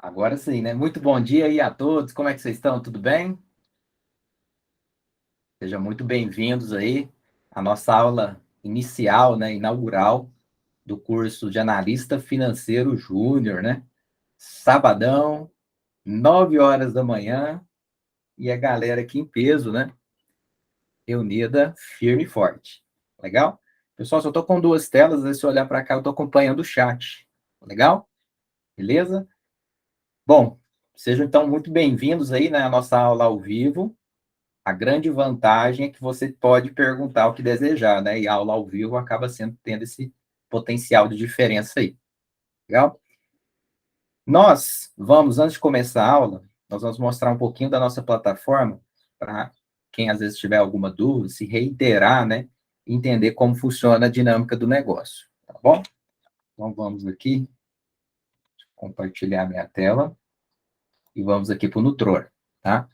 Agora sim, né? Muito bom dia aí a todos. Como é que vocês estão? Tudo bem? Sejam muito bem-vindos aí à nossa aula inicial, né, inaugural do curso de Analista Financeiro Júnior, né? Sabadão, 9 horas da manhã, e a galera aqui em peso, né? Reunida firme e forte. Legal? Pessoal, só estou com duas telas, né? Se eu olhar para cá, eu estou acompanhando o chat. Legal? Beleza? Bom, sejam então muito bem-vindos aí, né, à nossa aula ao vivo. A grande vantagem é que você pode perguntar o que desejar, né? E a aula ao vivo acaba tendo esse potencial de diferença aí. Legal? Nós vamos, antes de começar a aula, nós vamos mostrar um pouquinho da nossa plataforma para quem às vezes tiver alguma dúvida, se reiterar, né? Entender como funciona a dinâmica do negócio, tá bom? Então vamos aqui, compartilhar minha tela e vamos aqui para o Nutror, tá?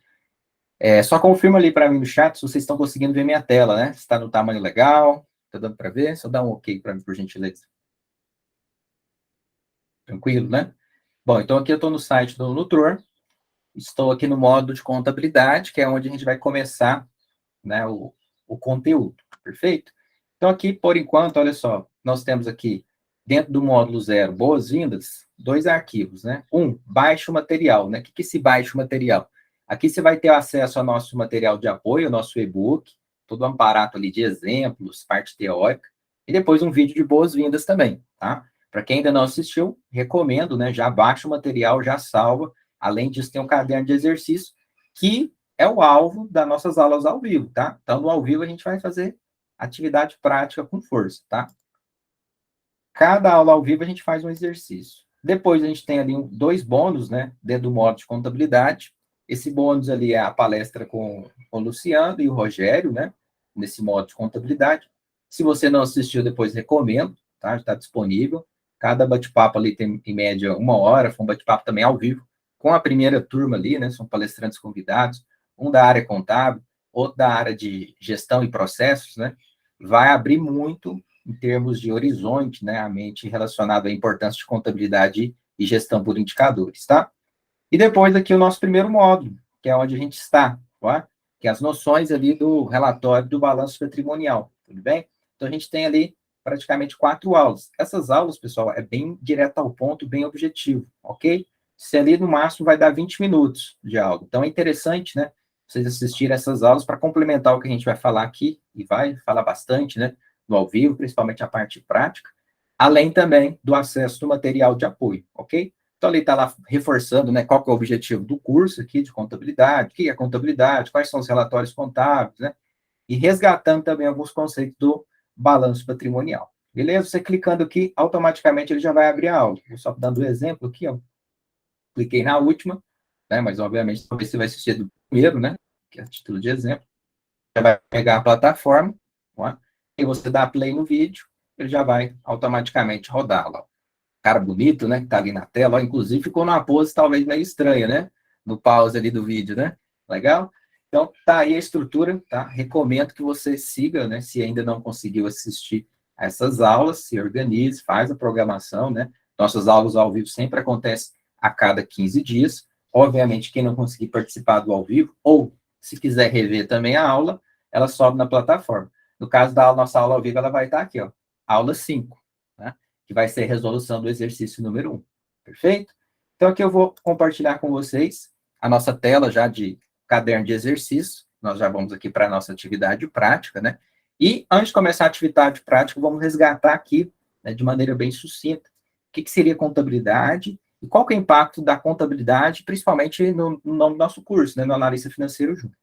Só confirma ali para mim no chat se vocês estão conseguindo ver minha tela, né? Se está no tamanho legal, está dando para ver? Só dá um ok para mim, por gentileza. Tranquilo, né? Bom, então aqui eu estou no site do Nutror, estou aqui no módulo de contabilidade, que é onde a gente vai começar, né, o conteúdo, perfeito? Então aqui, por enquanto, olha só, nós temos aqui, dentro do módulo 0, boas-vindas, dois arquivos, né? Baixe o material, né? O que é esse baixe o material? Aqui você vai ter acesso ao nosso material de apoio, ao nosso e-book, todo um aparato ali de exemplos, parte teórica, e depois um vídeo de boas-vindas também, tá? Para quem ainda não assistiu, recomendo, né? Já baixa o material, já salva. Além disso, tem um caderno de exercício, que é o alvo das nossas aulas ao vivo, tá? Então, no ao vivo, a gente vai fazer atividade prática com força, tá? Cada aula ao vivo, a gente faz um exercício. Depois, a gente tem ali dois bônus, né? Dentro do módulo de contabilidade. Esse bônus ali é a palestra com o Luciano e o Rogério, né? Nesse módulo de contabilidade. Se você não assistiu, depois recomendo, tá? Está disponível. Cada bate-papo ali tem, em média, 1 hora. Foi um bate-papo também ao vivo, com a primeira turma ali, né? São palestrantes convidados, um da área contábil, outro da área de gestão e processos, né? Vai abrir muito em termos de horizonte, né? A mente relacionada à importância de contabilidade e gestão por indicadores, tá? E depois aqui o nosso primeiro módulo, que é onde a gente está, tá? Que é as noções ali do relatório do balanço patrimonial, tudo bem? Então, a gente tem ali praticamente 4 aulas. Essas aulas, pessoal, é bem direto ao ponto, bem objetivo, ok? Se ali no máximo vai dar 20 minutos de aula. Então, é interessante, né? Vocês assistirem essas aulas para complementar o que a gente vai falar aqui, e vai falar bastante, né? No ao vivo, principalmente a parte prática, além também do acesso do material de apoio, ok? Então, ele está lá reforçando, né, qual que é o objetivo do curso aqui de contabilidade, o que é contabilidade, quais são os relatórios contábeis, né? E resgatando também alguns conceitos do balanço patrimonial. Beleza? Você clicando aqui, automaticamente ele já vai abrir a aula. Vou só dando um exemplo aqui, ó. Cliquei na última, né? Mas obviamente talvez você vai assistir do primeiro, né? Que é a título de exemplo. Você vai pegar a plataforma, ó, e você dá play no vídeo, ele já vai automaticamente rodar lá. Cara bonito, né? Que tá ali na tela, ó, inclusive ficou numa pose talvez meio estranha, né? No pause ali do vídeo, né? Legal? Então, tá aí a estrutura, tá? Recomendo que você siga, né? Se ainda não conseguiu assistir a essas aulas, se organize, faz a programação, né? Nossas aulas ao vivo sempre acontecem a cada 15 dias. Obviamente, quem não conseguir participar do ao vivo, ou se quiser rever também a aula, ela sobe na plataforma. No caso da nossa aula ao vivo, ela vai estar aqui, ó, aula 5, né? Que vai ser a resolução do exercício número 1. Perfeito? Então, aqui eu vou compartilhar com vocês a nossa tela já de caderno de exercício. Nós já vamos aqui para a nossa atividade prática, né? E, antes de começar a atividade prática, vamos resgatar aqui, né, de maneira bem sucinta, o que seria contabilidade e qual que é o impacto da contabilidade, principalmente no nosso curso, né, no Analista Financeiro Júnior.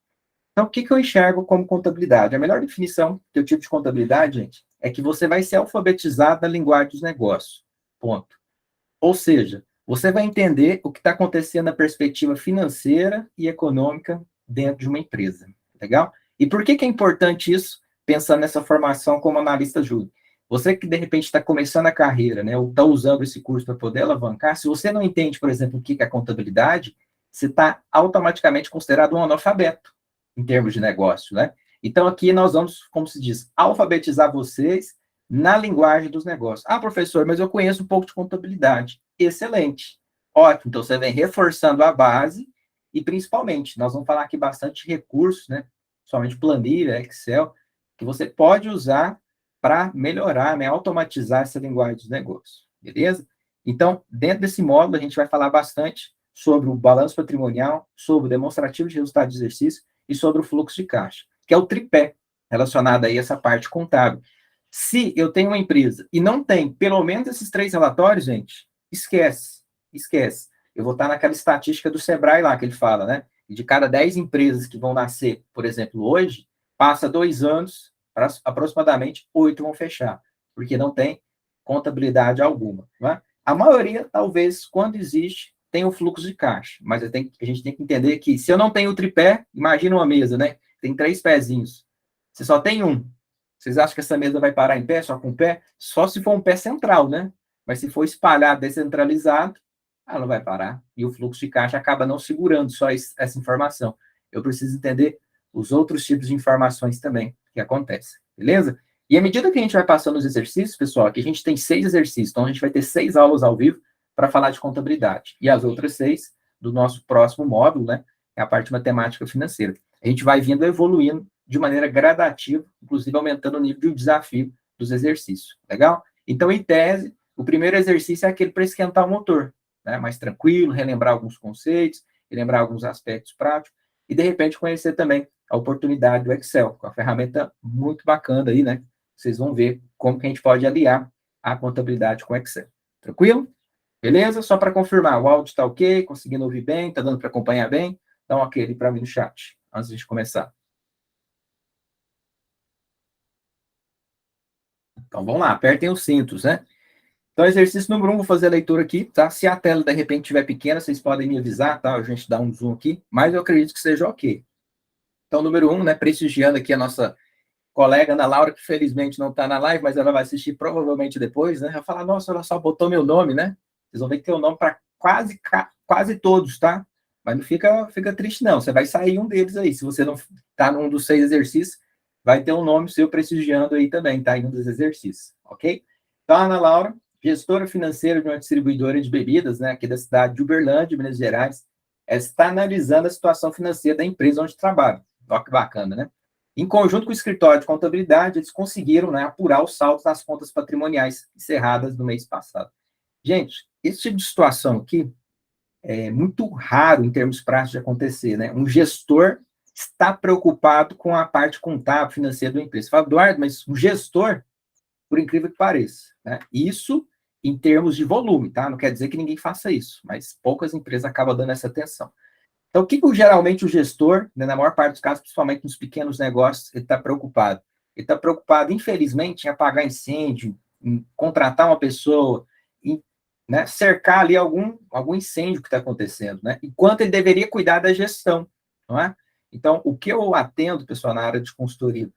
Então, o que eu enxergo como contabilidade? A melhor definição do tipo de contabilidade, gente, é que você vai ser alfabetizado na linguagem dos negócios. Ponto. Ou seja, você vai entender o que está acontecendo na perspectiva financeira e econômica dentro de uma empresa. Legal? E por que é importante isso, pensando nessa formação como analista júnior? Você que, de repente, está começando a carreira, né, ou está usando esse curso para poder alavancar, se você não entende, por exemplo, o que é contabilidade, você está automaticamente considerado um analfabeto em termos de negócio, né? Então, aqui nós vamos, como se diz, alfabetizar vocês na linguagem dos negócios. Ah, professor, mas eu conheço um pouco de contabilidade. Excelente. Ótimo, então você vem reforçando a base e, principalmente, nós vamos falar aqui bastante de recursos, né? Somente planilha, Excel, que você pode usar para melhorar, né? Automatizar essa linguagem de negócio, beleza? Então, dentro desse módulo, a gente vai falar bastante sobre o balanço patrimonial, sobre o demonstrativo de resultado de exercício e sobre o fluxo de caixa, que é o tripé relacionado aí a essa parte contábil. Se eu tenho uma empresa e não tem pelo menos esses 3 relatórios, gente, esquece. Eu vou estar naquela estatística do Sebrae lá que ele fala, né? De cada 10 empresas que vão nascer, por exemplo, hoje, passa 2 anos, aproximadamente 8 vão fechar, porque não tem contabilidade alguma. Né? A maioria, talvez, quando existe, tem o fluxo de caixa, mas a gente tem que entender que se eu não tenho o tripé, imagina uma mesa, né? Tem 3 pezinhos. Você só tem um. Vocês acham que essa mesa vai parar em pé, só com o pé? Só se for um pé central, né? Mas se for espalhado, descentralizado, ela não vai parar. E o fluxo de caixa acaba não segurando só essa informação. Eu preciso entender os outros tipos de informações também que acontecem, beleza? E à medida que a gente vai passando os exercícios, pessoal, aqui a gente tem 6 exercícios, então a gente vai ter 6 aulas ao vivo para falar de contabilidade. E as outras 6 do nosso próximo módulo, né? É a parte matemática financeira. A gente vai vindo evoluindo de maneira gradativa, inclusive aumentando o nível de desafio dos exercícios. Legal? Então, em tese, o primeiro exercício é aquele para esquentar o motor, né? Mais tranquilo, relembrar alguns conceitos, relembrar alguns aspectos práticos e, de repente, conhecer também a oportunidade do Excel, com a ferramenta muito bacana aí, né? Vocês vão ver como que a gente pode aliar a contabilidade com o Excel. Tranquilo? Beleza? Só para confirmar, o áudio está ok, conseguindo ouvir bem, está dando para acompanhar bem? Dá um ok ali para mim no chat, antes de começar. Então, vamos lá, apertem os cintos, né? Então, exercício número 1, vou fazer a leitura aqui, tá? Se a tela, de repente, estiver pequena, vocês podem me avisar, tá? A gente dá um zoom aqui, mas eu acredito que seja ok. Então, número 1, né? Prestigiando aqui a nossa colega Ana Laura, que felizmente não está na live, mas ela vai assistir provavelmente depois, né? Vai falar, nossa, ela só botou meu nome, né? Vocês vão ver que tem o nome para quase todos, tá? Mas não fica triste, não. Você vai sair um deles aí. Se você não está num dos 6 exercícios, vai ter um nome seu prestigiando aí também, tá? Em um dos exercícios, ok? Então, Ana Laura, gestora financeira de uma distribuidora de bebidas, né? Aqui da cidade de Uberlândia, Minas Gerais, está analisando a situação financeira da empresa onde trabalha. Olha que bacana, né? Em conjunto com o escritório de contabilidade, eles conseguiram, né, apurar os saldos das contas patrimoniais encerradas no mês passado. Gente, esse tipo de situação aqui é muito raro em termos práticos de acontecer, né? Um gestor está preocupado com a parte contábil financeira da empresa. Você fala, Eduardo, mas um gestor, por incrível que pareça, né? Isso em termos de volume, tá? Não quer dizer que ninguém faça isso, mas poucas empresas acabam dando essa atenção. Então, o que geralmente o gestor, né, na maior parte dos casos, principalmente nos pequenos negócios, ele está preocupado? Ele está preocupado, infelizmente, em apagar incêndio, em contratar uma pessoa, em, né, cercar ali algum incêndio que está acontecendo, né? Enquanto ele deveria cuidar da gestão, não é? Então, o que eu atendo, pessoal, na área de consultoria,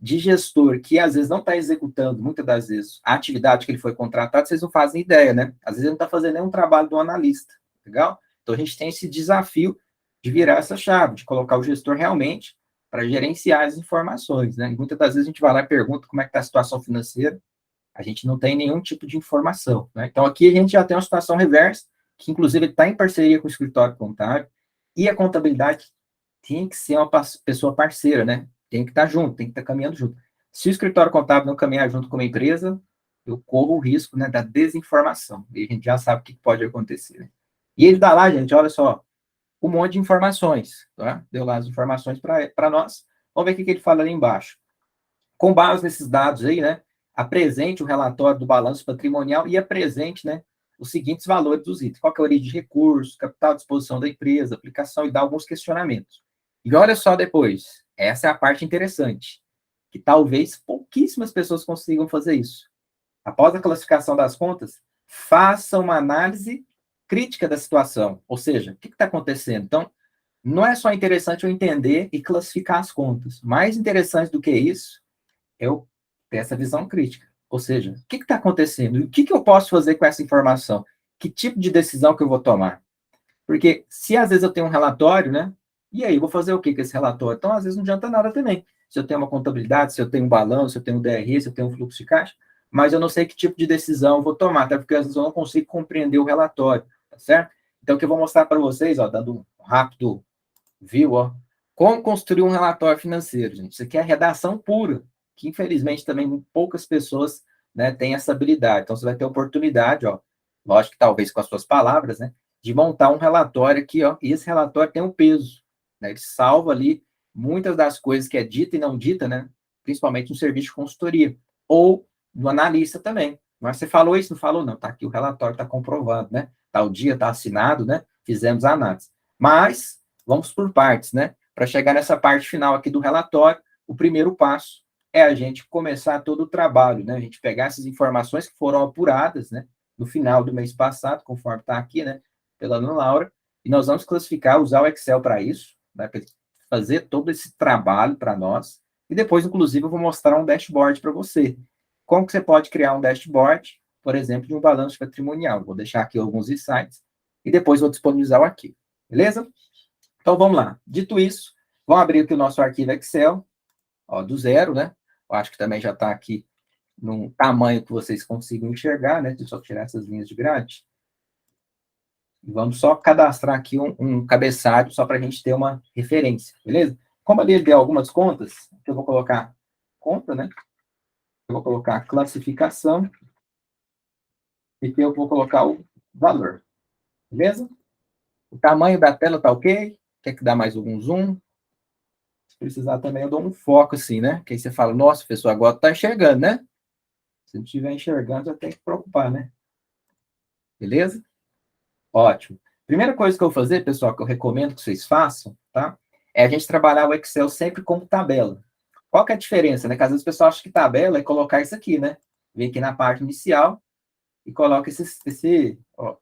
de gestor que às vezes não está executando, muitas das vezes, a atividade que ele foi contratado, vocês não fazem ideia, né? Às vezes ele não está fazendo nenhum trabalho do analista, legal? Então, a gente tem esse desafio de virar essa chave, de colocar o gestor realmente para gerenciar as informações, né? E muitas das vezes a gente vai lá e pergunta como é que está a situação financeira, a gente não tem nenhum tipo de informação, né? Então, aqui a gente já tem uma situação reversa, que inclusive está em parceria com o escritório contábil, e a contabilidade tem que ser uma pessoa parceira, né? Tem que estar junto, tem que estar caminhando junto. Se o escritório contábil não caminhar junto com a empresa, eu corro o risco, né, da desinformação. E a gente já sabe o que pode acontecer, né? E ele dá lá, gente, olha só, um monte de informações, tá? Deu lá as informações para nós. Vamos ver o que ele fala ali embaixo. Com base nesses dados aí, né, apresente o relatório do balanço patrimonial e apresente, né, os seguintes valores dos itens. Qual que é a origem de recursos, capital à disposição da empresa, aplicação e dá alguns questionamentos. E olha só depois, essa é a parte interessante, que talvez pouquíssimas pessoas consigam fazer isso. Após a classificação das contas, faça uma análise crítica da situação, ou seja, o que está acontecendo? Então, não é só interessante eu entender e classificar as contas. Mais interessante do que isso, eu ter essa visão crítica. Ou seja, o que está acontecendo? E o que eu posso fazer com essa informação? Que tipo de decisão que eu vou tomar? Porque se às vezes eu tenho um relatório, né? E aí, vou fazer o que com esse relatório? Então, às vezes não adianta nada também. Se eu tenho uma contabilidade, se eu tenho um balanço, se eu tenho um DRE, se eu tenho um fluxo de caixa, mas eu não sei que tipo de decisão eu vou tomar, até porque às vezes eu não consigo compreender o relatório, tá certo? Então, o que eu vou mostrar para vocês, ó, dando um rápido view, ó, como construir um relatório financeiro, gente. Isso aqui é redação pura, que infelizmente também poucas pessoas, né, têm essa habilidade. Então, você vai ter oportunidade, ó, lógico que talvez com as suas palavras, né, de montar um relatório aqui, ó, e esse relatório tem um peso, né, ele salva ali muitas das coisas que é dita e não dita, né, principalmente no serviço de consultoria, ou no analista também. Mas você falou isso, não falou? Não, tá aqui o relatório, tá comprovado, né, tal dia, tá assinado, né, fizemos a análise. Mas, vamos por partes, né, para chegar nessa parte final aqui do relatório, o primeiro passo é a gente começar todo o trabalho, né? A gente pegar essas informações que foram apuradas, né? No final do mês passado, conforme está aqui, né? Pela Ana Laura, e nós vamos classificar, usar o Excel para isso, né? Para fazer todo esse trabalho para nós. E depois, inclusive, eu vou mostrar um dashboard para você. Como que você pode criar um dashboard, por exemplo, de um balanço patrimonial? Vou deixar aqui alguns insights e depois vou disponibilizar o arquivo. Beleza? Então, vamos lá. Dito isso, vamos abrir aqui o nosso arquivo Excel, ó, do zero, né? Eu acho que também já está aqui num tamanho que vocês consigam enxergar, né? Deixa eu só tirar essas linhas de grade. E vamos só cadastrar aqui um cabeçalho, só para a gente ter uma referência, beleza? Como ali deu algumas contas, eu vou colocar conta, né? Eu vou colocar classificação, e aqui eu vou colocar o valor, beleza? O tamanho da tela tá ok? Quer que dá mais algum zoom? Se precisar também, eu dou um foco assim, né? Que aí você fala, nossa, pessoal, agora tá enxergando, né? Se não estiver enxergando, já tem que preocupar, né? Beleza? Ótimo. Primeira coisa que eu vou fazer, pessoal, que eu recomendo que vocês façam, tá? É a gente trabalhar o Excel sempre como tabela. Qual que é a diferença, né? Que às vezes o pessoal acha que tabela é colocar isso aqui, né? Vem aqui na parte inicial e coloca ó,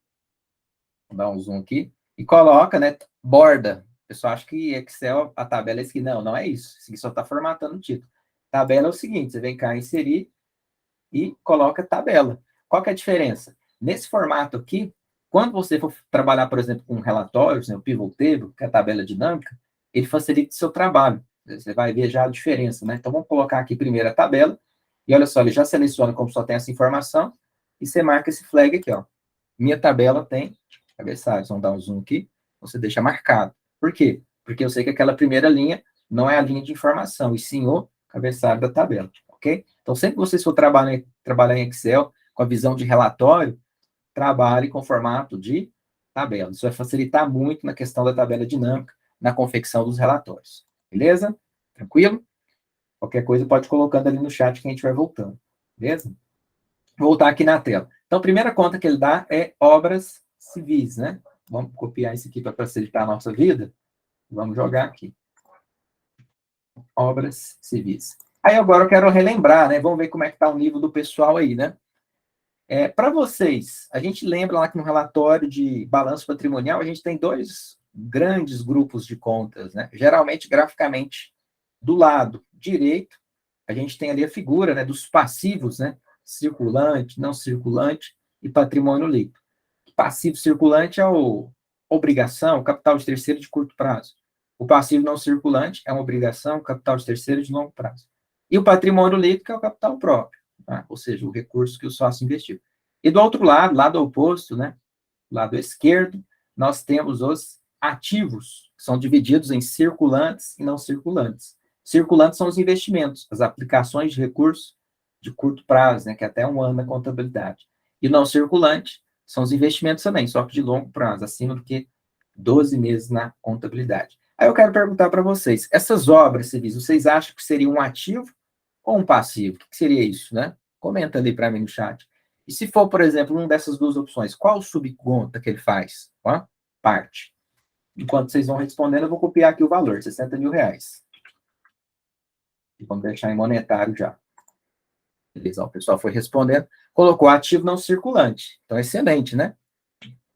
vou dar um zoom aqui, e coloca, né? Borda. O pessoal acha que Excel, a tabela é isso aqui. Não, não é isso. Isso aqui só está formatando o título. Tabela é o seguinte, você vem cá, inserir, e coloca tabela. Qual que é a diferença? Nesse formato aqui, quando você for trabalhar, por exemplo, com relatórios, né, o pivot table, que é a tabela dinâmica, ele facilita o seu trabalho. Você vai ver já a diferença, né? Então, vamos colocar aqui primeiro a tabela, e olha só, ele já seleciona como só tem essa informação, e você marca esse flag aqui, ó. Minha tabela tem cabeçalhos. Vamos dar um zoom aqui, você deixa marcado. Por quê? Porque eu sei que aquela primeira linha não é a linha de informação, e sim o cabeçalho da tabela, ok? Então, sempre que vocês for trabalhar em Excel com a visão de relatório, trabalhe com formato de tabela. Isso vai facilitar muito na questão da tabela dinâmica, na confecção dos relatórios. Beleza? Tranquilo? Qualquer coisa pode ir colocando ali no chat que a gente vai voltando. Beleza? Vou voltar aqui na tela. Então, a primeira conta que ele dá é obras civis, né? Vamos copiar isso aqui para facilitar a nossa vida. Vamos jogar aqui. Obras civis. Aí agora eu quero relembrar, né? Vamos ver como é que está o nível do pessoal aí, né? Para vocês, a gente lembra lá que no relatório de balanço patrimonial, a gente tem dois grandes grupos de contas, né? Geralmente, graficamente, do lado direito, a gente tem ali a figura, né, dos passivos, né? Circulante, não circulante e patrimônio líquido. Passivo circulante é obrigação, capital de terceiro de curto prazo. O passivo não circulante é uma obrigação, capital de terceiro de longo prazo. E o patrimônio líquido é o capital próprio, tá? Ou seja, o recurso que o sócio investiu. E do outro lado, lado oposto, né, lado esquerdo, nós temos os ativos, que são divididos em circulantes e não circulantes. Circulantes são os investimentos, as aplicações de recursos de curto prazo, né, que é até um ano na contabilidade. E não circulante são os investimentos também, só que de longo prazo, acima do que 12 meses na contabilidade. Aí eu quero perguntar para vocês, essas obras civis, vocês acham que seria um ativo ou um passivo? O que seria isso, né? Comenta ali para mim no chat. E se for, por exemplo, uma dessas duas opções, qual subconta que ele faz? Ó, parte. Enquanto vocês vão respondendo, eu vou copiar aqui o valor, 60 mil reais. E vamos deixar em monetário já. Beleza, o pessoal foi respondendo. Colocou ativo não circulante. Então, excelente, né?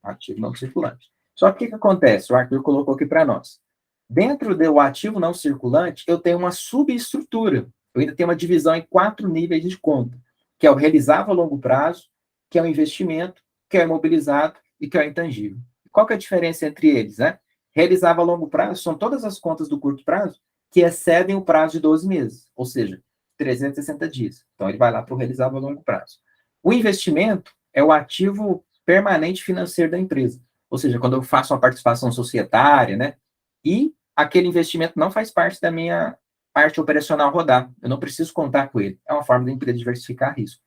Ativo não circulante. Só que o que acontece? O Arthur colocou aqui para nós. Dentro do ativo não circulante, eu tenho uma subestrutura. Eu ainda tenho uma divisão em 4 níveis de conta, que é o realizável a longo prazo, que é o investimento, que é o imobilizado e que é o intangível. Qual que é a diferença entre eles, né? Realizável a longo prazo são todas as contas do curto prazo que excedem o prazo de 12 meses, ou seja, 360 dias. Então, ele vai lá para o realizável a longo prazo. O investimento é o ativo permanente financeiro da empresa. ou seja, quando eu faço uma participação societária, né, e aquele investimento não faz parte da minha parte operacional rodar, eu não preciso contar com ele, é uma forma da empresa diversificar risco.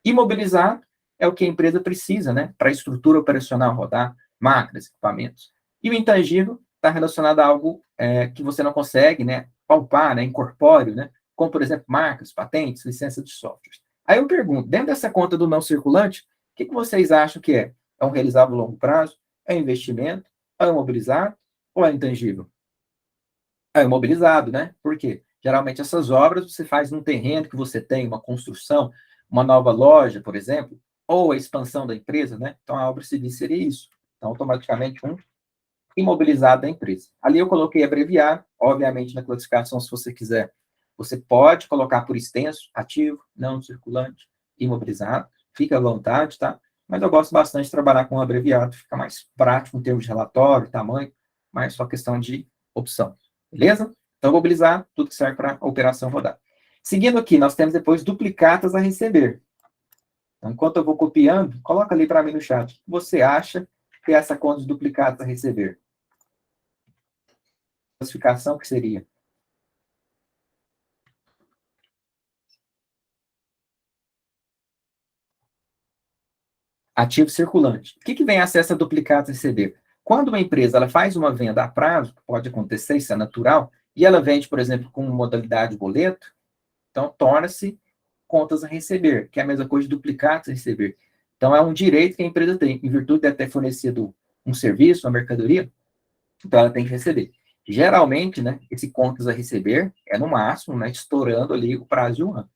Imobilizado é o que a empresa precisa, né, para a estrutura operacional rodar, máquinas, equipamentos. E o intangível está relacionado a algo que você não consegue, né, palpar, né, incorpóreo, né, como, por exemplo, marcas, patentes, licença de softwares. Aí eu pergunto, dentro dessa conta do não circulante, o que vocês acham que é? É um realizável a longo prazo? É um investimento? É um imobilizado? Ou é intangível? É imobilizado, né? Por quê? Geralmente essas obras você faz num terreno que você tem, uma construção, uma nova loja, por exemplo, ou a expansão da empresa, né? Então a obra civil seria isso. Então, automaticamente, um imobilizado da empresa. Ali eu coloquei abreviado, obviamente na classificação, se você quiser, você pode colocar por extenso, ativo, não circulante, imobilizado, fica à vontade, tá? Mas eu gosto bastante de trabalhar com abreviado, fica mais prático em termos de relatório, tamanho, mas só questão de opção, beleza? Então, mobilizar, tudo que serve para a operação rodar. Seguindo aqui, nós temos depois duplicatas a receber. Então, enquanto eu vou copiando, coloca ali para mim no chat. O que você acha que é essa conta de duplicatas a receber? Classificação que seria? Ativo circulante. O que vem acesso a duplicados a receber? Quando uma empresa ela faz uma venda a prazo, pode acontecer, isso é natural, e ela vende, por exemplo, com modalidade boleto, então torna-se contas a receber, que é a mesma coisa de duplicados a receber. Então é um direito que a empresa tem, em virtude de ter fornecido um serviço, uma mercadoria, então ela tem que receber. Geralmente, né, esse contas a receber é no máximo, né, estourando ali o prazo de um ano.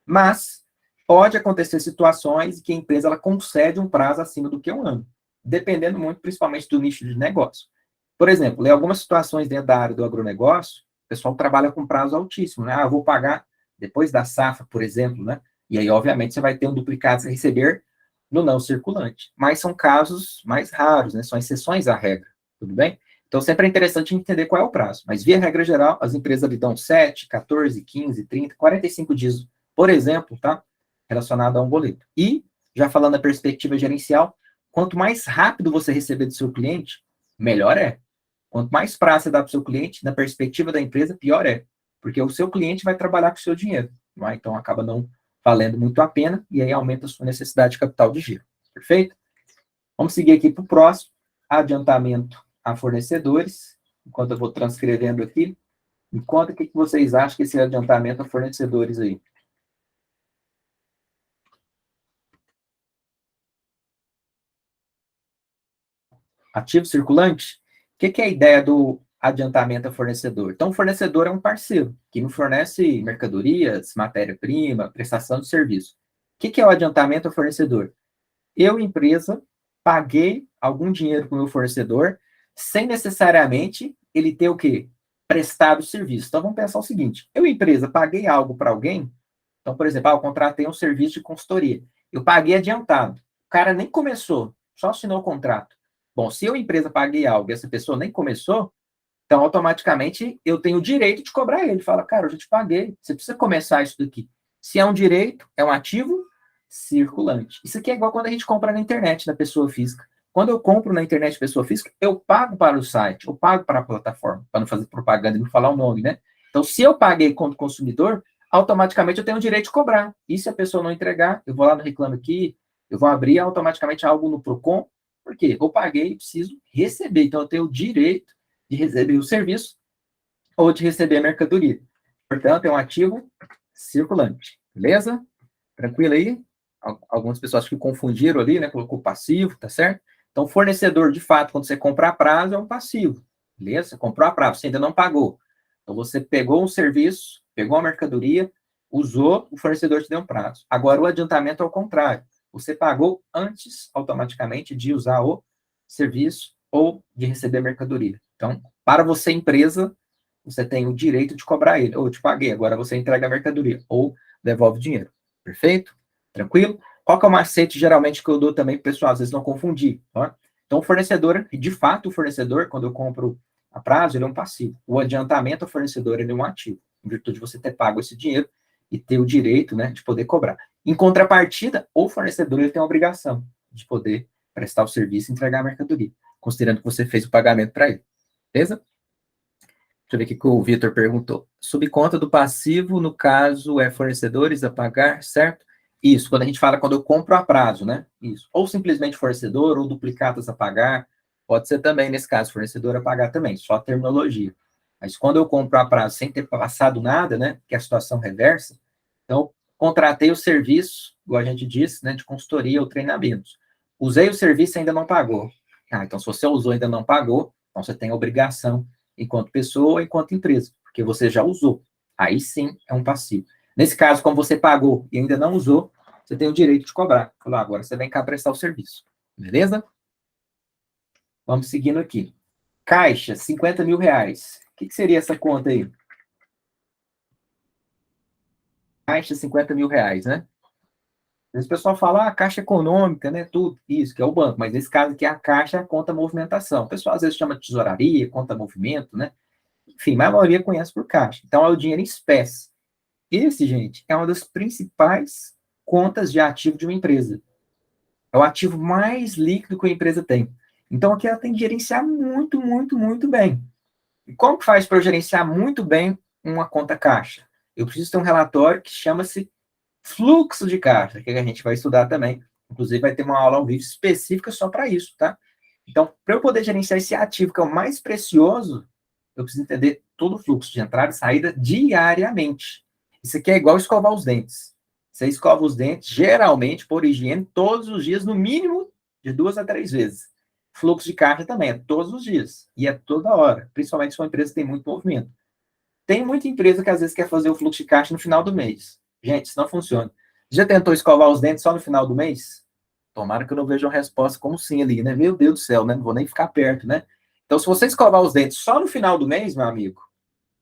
Mas pode acontecer situações em que a empresa ela concede um prazo acima do que um ano, dependendo muito, principalmente, do nicho de negócio. Por exemplo, em algumas situações dentro da área do agronegócio, o pessoal trabalha com prazo altíssimo, né? Ah, eu vou pagar depois da safra, por exemplo, né? E aí, obviamente, você vai ter um duplicado a receber no não circulante. Mas são casos mais raros, né? São exceções à regra, tudo bem? Então, sempre é interessante entender qual é o prazo. Mas, via regra geral, as empresas lhe dão 7, 14, 15, 30, 45 dias, por exemplo, tá? Relacionado a um boleto. E, já falando da perspectiva gerencial, quanto mais rápido você receber do seu cliente, melhor é. Quanto mais prazo você dá para o seu cliente, na perspectiva da empresa, pior é. Porque o seu cliente vai trabalhar com o seu dinheiro. Não é? Então, acaba não valendo muito a pena e aí aumenta a sua necessidade de capital de giro. Perfeito? Vamos seguir aqui para o próximo. Adiantamento a fornecedores. Enquanto eu vou transcrevendo aqui, me conta o que vocês acham que esse adiantamento a fornecedores aí. Ativo circulante? O que é a ideia do adiantamento a fornecedor? Então, o fornecedor é um parceiro que nos fornece mercadorias, matéria-prima, prestação de serviço. O que é o adiantamento a fornecedor? Eu, empresa, paguei algum dinheiro para o meu fornecedor sem necessariamente ele ter o quê? Prestado o serviço. Então, vamos pensar o seguinte. Eu, empresa, paguei algo para alguém. Então, por exemplo, eu contratei um serviço de consultoria. Eu paguei adiantado. O cara nem começou, só assinou o contrato. Bom, se eu, empresa, paguei algo e essa pessoa nem começou, então, automaticamente, eu tenho o direito de cobrar ele. Fala, cara, eu já te paguei, você precisa começar isso daqui. Se é um direito, é um ativo circulante. Isso aqui é igual quando a gente compra na internet da pessoa física. Quando eu compro na internet pessoa física, eu pago para o site, eu pago para a plataforma, para não fazer propaganda e não falar o nome, né? Então, se eu paguei como consumidor, automaticamente eu tenho o direito de cobrar. E se a pessoa não entregar, eu vou lá no Reclame Aqui, eu vou abrir automaticamente algo no Procon, porque eu paguei e preciso receber. Então, eu tenho o direito de receber o serviço ou de receber a mercadoria. Portanto, é um ativo circulante. Beleza? Tranquilo aí? Algumas pessoas que confundiram ali, né? Colocou passivo, tá certo? Então, fornecedor, de fato, quando você compra a prazo, é um passivo. Beleza? Você comprou a prazo, você ainda não pagou. Então, você pegou um serviço, pegou a mercadoria, usou, o fornecedor te deu um prazo. Agora, o adiantamento é o contrário. Você pagou antes, automaticamente, de usar o serviço ou de receber a mercadoria. Então, para você, empresa, você tem o direito de cobrar ele. Ou eu te paguei, agora você entrega a mercadoria. Ou devolve o dinheiro. Perfeito? Tranquilo? Qual que é o macete, geralmente, que eu dou também para o pessoal, às vezes não confundir, tá? Então, o fornecedor, de fato, o fornecedor, quando eu compro a prazo, ele é um passivo. O adiantamento ao fornecedor, ele é um ativo, em virtude de você ter pago esse dinheiro e ter o direito, né, de poder cobrar. Em contrapartida, o fornecedor, ele tem a obrigação de poder prestar o serviço e entregar a mercadoria. considerando que você fez o pagamento para ele. Beleza? Deixa eu ver o que o Vitor perguntou. Subconta do passivo, no caso, é fornecedores a pagar, certo? Isso, quando a gente fala quando eu compro a prazo, né? Isso. Ou simplesmente fornecedor, ou duplicatas a pagar. Pode ser também, nesse caso, fornecedor a pagar também, só a terminologia. Mas quando eu compro a prazo sem ter passado nada, né? Que é a situação reversa, então, contratei o serviço, igual a gente disse, né? De consultoria ou treinamentos. Usei o serviço e ainda não pagou. Ah, então, se você usou e ainda não pagou, então você tem a obrigação enquanto pessoa ou enquanto empresa, porque você já usou. Aí sim é um passivo. Nesse caso, como você pagou e ainda não usou, você tem o direito de cobrar. Falar, agora você vem cá prestar o serviço. Beleza? Vamos seguindo aqui. Caixa, 50 mil reais. O que seria essa conta aí? Caixa, 50 mil reais, né? Às vezes o pessoal fala, caixa econômica, né? Tudo isso, que é o banco. Mas nesse caso aqui, a caixa é a conta movimentação. O pessoal às vezes chama de tesouraria, conta movimento, né? Enfim, mas a maioria conhece por caixa. Então, é o dinheiro em espécie. Esse, gente, é uma das principais contas de ativo de uma empresa. É o ativo mais líquido que a empresa tem. Então, aqui ela tem que gerenciar muito, muito, muito bem. E como que faz para eu gerenciar muito bem uma conta caixa? Eu preciso ter um relatório que chama-se fluxo de caixa, que a gente vai estudar também. Inclusive, vai ter uma aula ao vivo específica só para isso, tá? Então, para eu poder gerenciar esse ativo, que é o mais precioso, eu preciso entender todo o fluxo de entrada e saída diariamente. Isso aqui é igual escovar os dentes. Você escova os dentes, geralmente, por higiene, todos os dias, no mínimo de 2 a 3 vezes. Fluxo de caixa também, é todos os dias. E é toda hora, principalmente se uma empresa tem muito movimento. Tem muita empresa que às vezes quer fazer o fluxo de caixa no final do mês. Gente, isso não funciona. Já tentou escovar os dentes só no final do mês? Tomara que eu não veja uma resposta como sim ali, né? Meu Deus do céu, né? Não vou nem ficar perto, né? Então, se você escovar os dentes só no final do mês, meu amigo,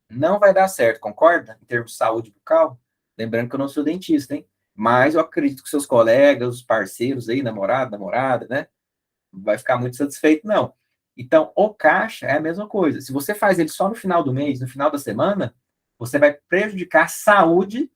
não vai dar certo, concorda? Em termos de saúde bucal. Lembrando que eu não sou dentista, hein? Mas eu acredito que seus colegas, os parceiros aí, namorado, namorada, né? Não vai ficar muito satisfeito, não. Então, o caixa é a mesma coisa. Se você faz ele só no final do mês, no final da semana, você vai prejudicar a saúde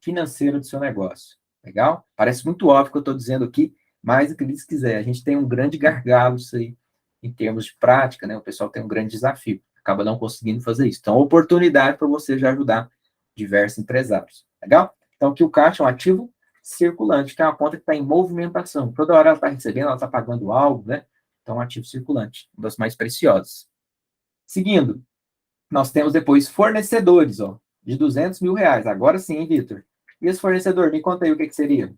financeira do seu negócio. Legal? Parece muito óbvio o que eu estou dizendo aqui, mas acredite se quiser, a gente tem um grande gargalo isso aí, em termos de prática, né? O pessoal tem um grande desafio, acaba não conseguindo fazer isso. Então, oportunidade para você já ajudar diversos empresários. Legal? Então, aqui o caixa é um ativo circulante, que é uma conta que está em movimentação. Toda hora ela está recebendo, ela está pagando algo, né? Então, é um ativo circulante, uma das mais preciosas. Seguindo, nós temos depois fornecedores, ó, de 200 mil reais. Agora sim, hein, Vitor? E esse fornecedor, me conta aí o que seria.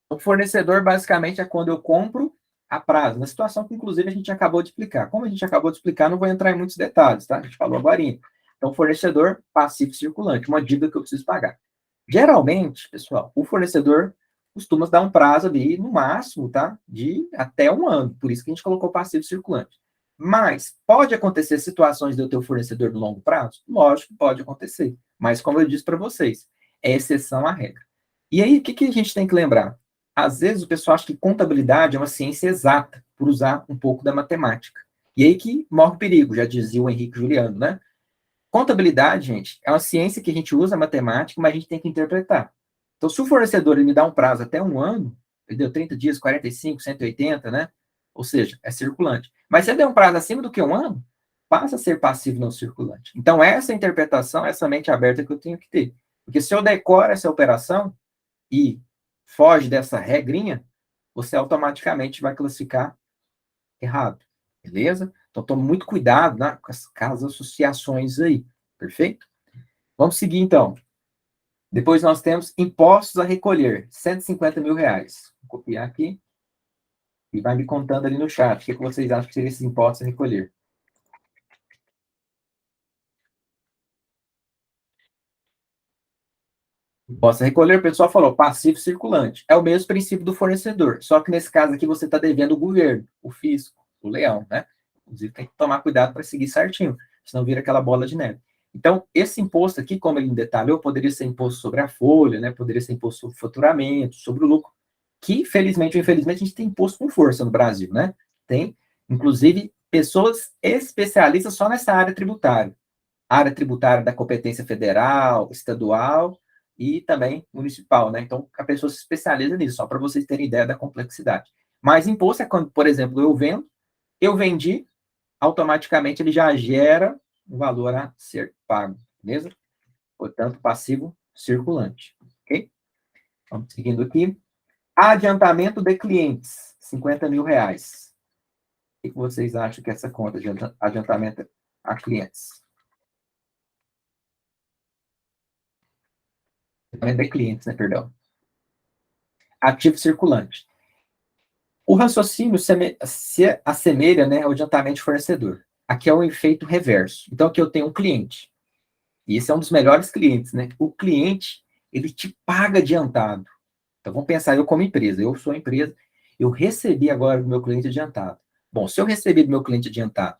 O fornecedor, basicamente, é quando eu compro a prazo, na situação que, inclusive, a gente acabou de explicar. Como a gente acabou de explicar, não vou entrar em muitos detalhes, tá? A gente falou agora. Então, fornecedor passivo circulante, uma dívida que eu preciso pagar. Geralmente, pessoal, o fornecedor costuma dar um prazo ali, no máximo, tá? De até 1 ano. Por isso que a gente colocou passivo circulante. Mas pode acontecer situações de eu ter o fornecedor no longo prazo? Lógico que pode acontecer. Mas, como eu disse para vocês, é exceção à regra. E aí, o que a gente tem que lembrar? Às vezes o pessoal acha que contabilidade é uma ciência exata, por usar um pouco da matemática. E aí que morre o perigo, já dizia o Henrique Juliano, né? Contabilidade, gente, é uma ciência que a gente usa a matemática, mas a gente tem que interpretar. Então, se o fornecedor ele me dá um prazo até 1 ano, ele deu 30 dias, 45, 180, né? Ou seja, é circulante. Mas se ele der um prazo acima do que 1 ano, passa a ser passivo não circulante. Então, essa interpretação, essa mente aberta que eu tenho que ter. Porque se eu decoro essa operação e foge dessa regrinha, você automaticamente vai classificar errado. Beleza? Então, tome muito cuidado, né, com as associações aí. Perfeito? Vamos seguir, então. Depois nós temos impostos a recolher, 150 mil reais. Vou copiar aqui e vai me contando ali no chat o que vocês acham que seriam esses impostos a recolher. Imposto a recolher, o pessoal falou, passivo circulante. É o mesmo princípio do fornecedor, só que nesse caso aqui você está devendo o governo, o fisco, o leão, né? Inclusive tem que tomar cuidado para seguir certinho, senão vira aquela bola de neve. Então, esse imposto aqui, como ele detalhou, poderia ser imposto sobre a folha, né? Poderia ser imposto sobre o faturamento, sobre o lucro, que, felizmente ou infelizmente, a gente tem imposto com força no Brasil, né? Tem, inclusive, pessoas especialistas só nessa área tributária da competência federal, estadual, e também municipal, né? Então, a pessoa se especializa nisso, só para vocês terem ideia da complexidade. Mas imposto é quando, por exemplo, eu vendi, automaticamente ele já gera o valor a ser pago, beleza? Portanto, passivo circulante, ok? Vamos seguindo aqui. Adiantamento de clientes, 50 mil reais. O que vocês acham que é essa conta de adiantamento a clientes? Adiantamento de clientes, né, perdão. Ativo circulante. O raciocínio se assemelha, né, ao adiantamento de fornecedor. Aqui é o efeito reverso. Então, aqui eu tenho um cliente. E esse é um dos melhores clientes, né? O cliente, ele te paga adiantado. Então, vamos pensar, eu como empresa, eu sou empresa, eu recebi agora do meu cliente adiantado. Bom, se eu recebi do meu cliente adiantado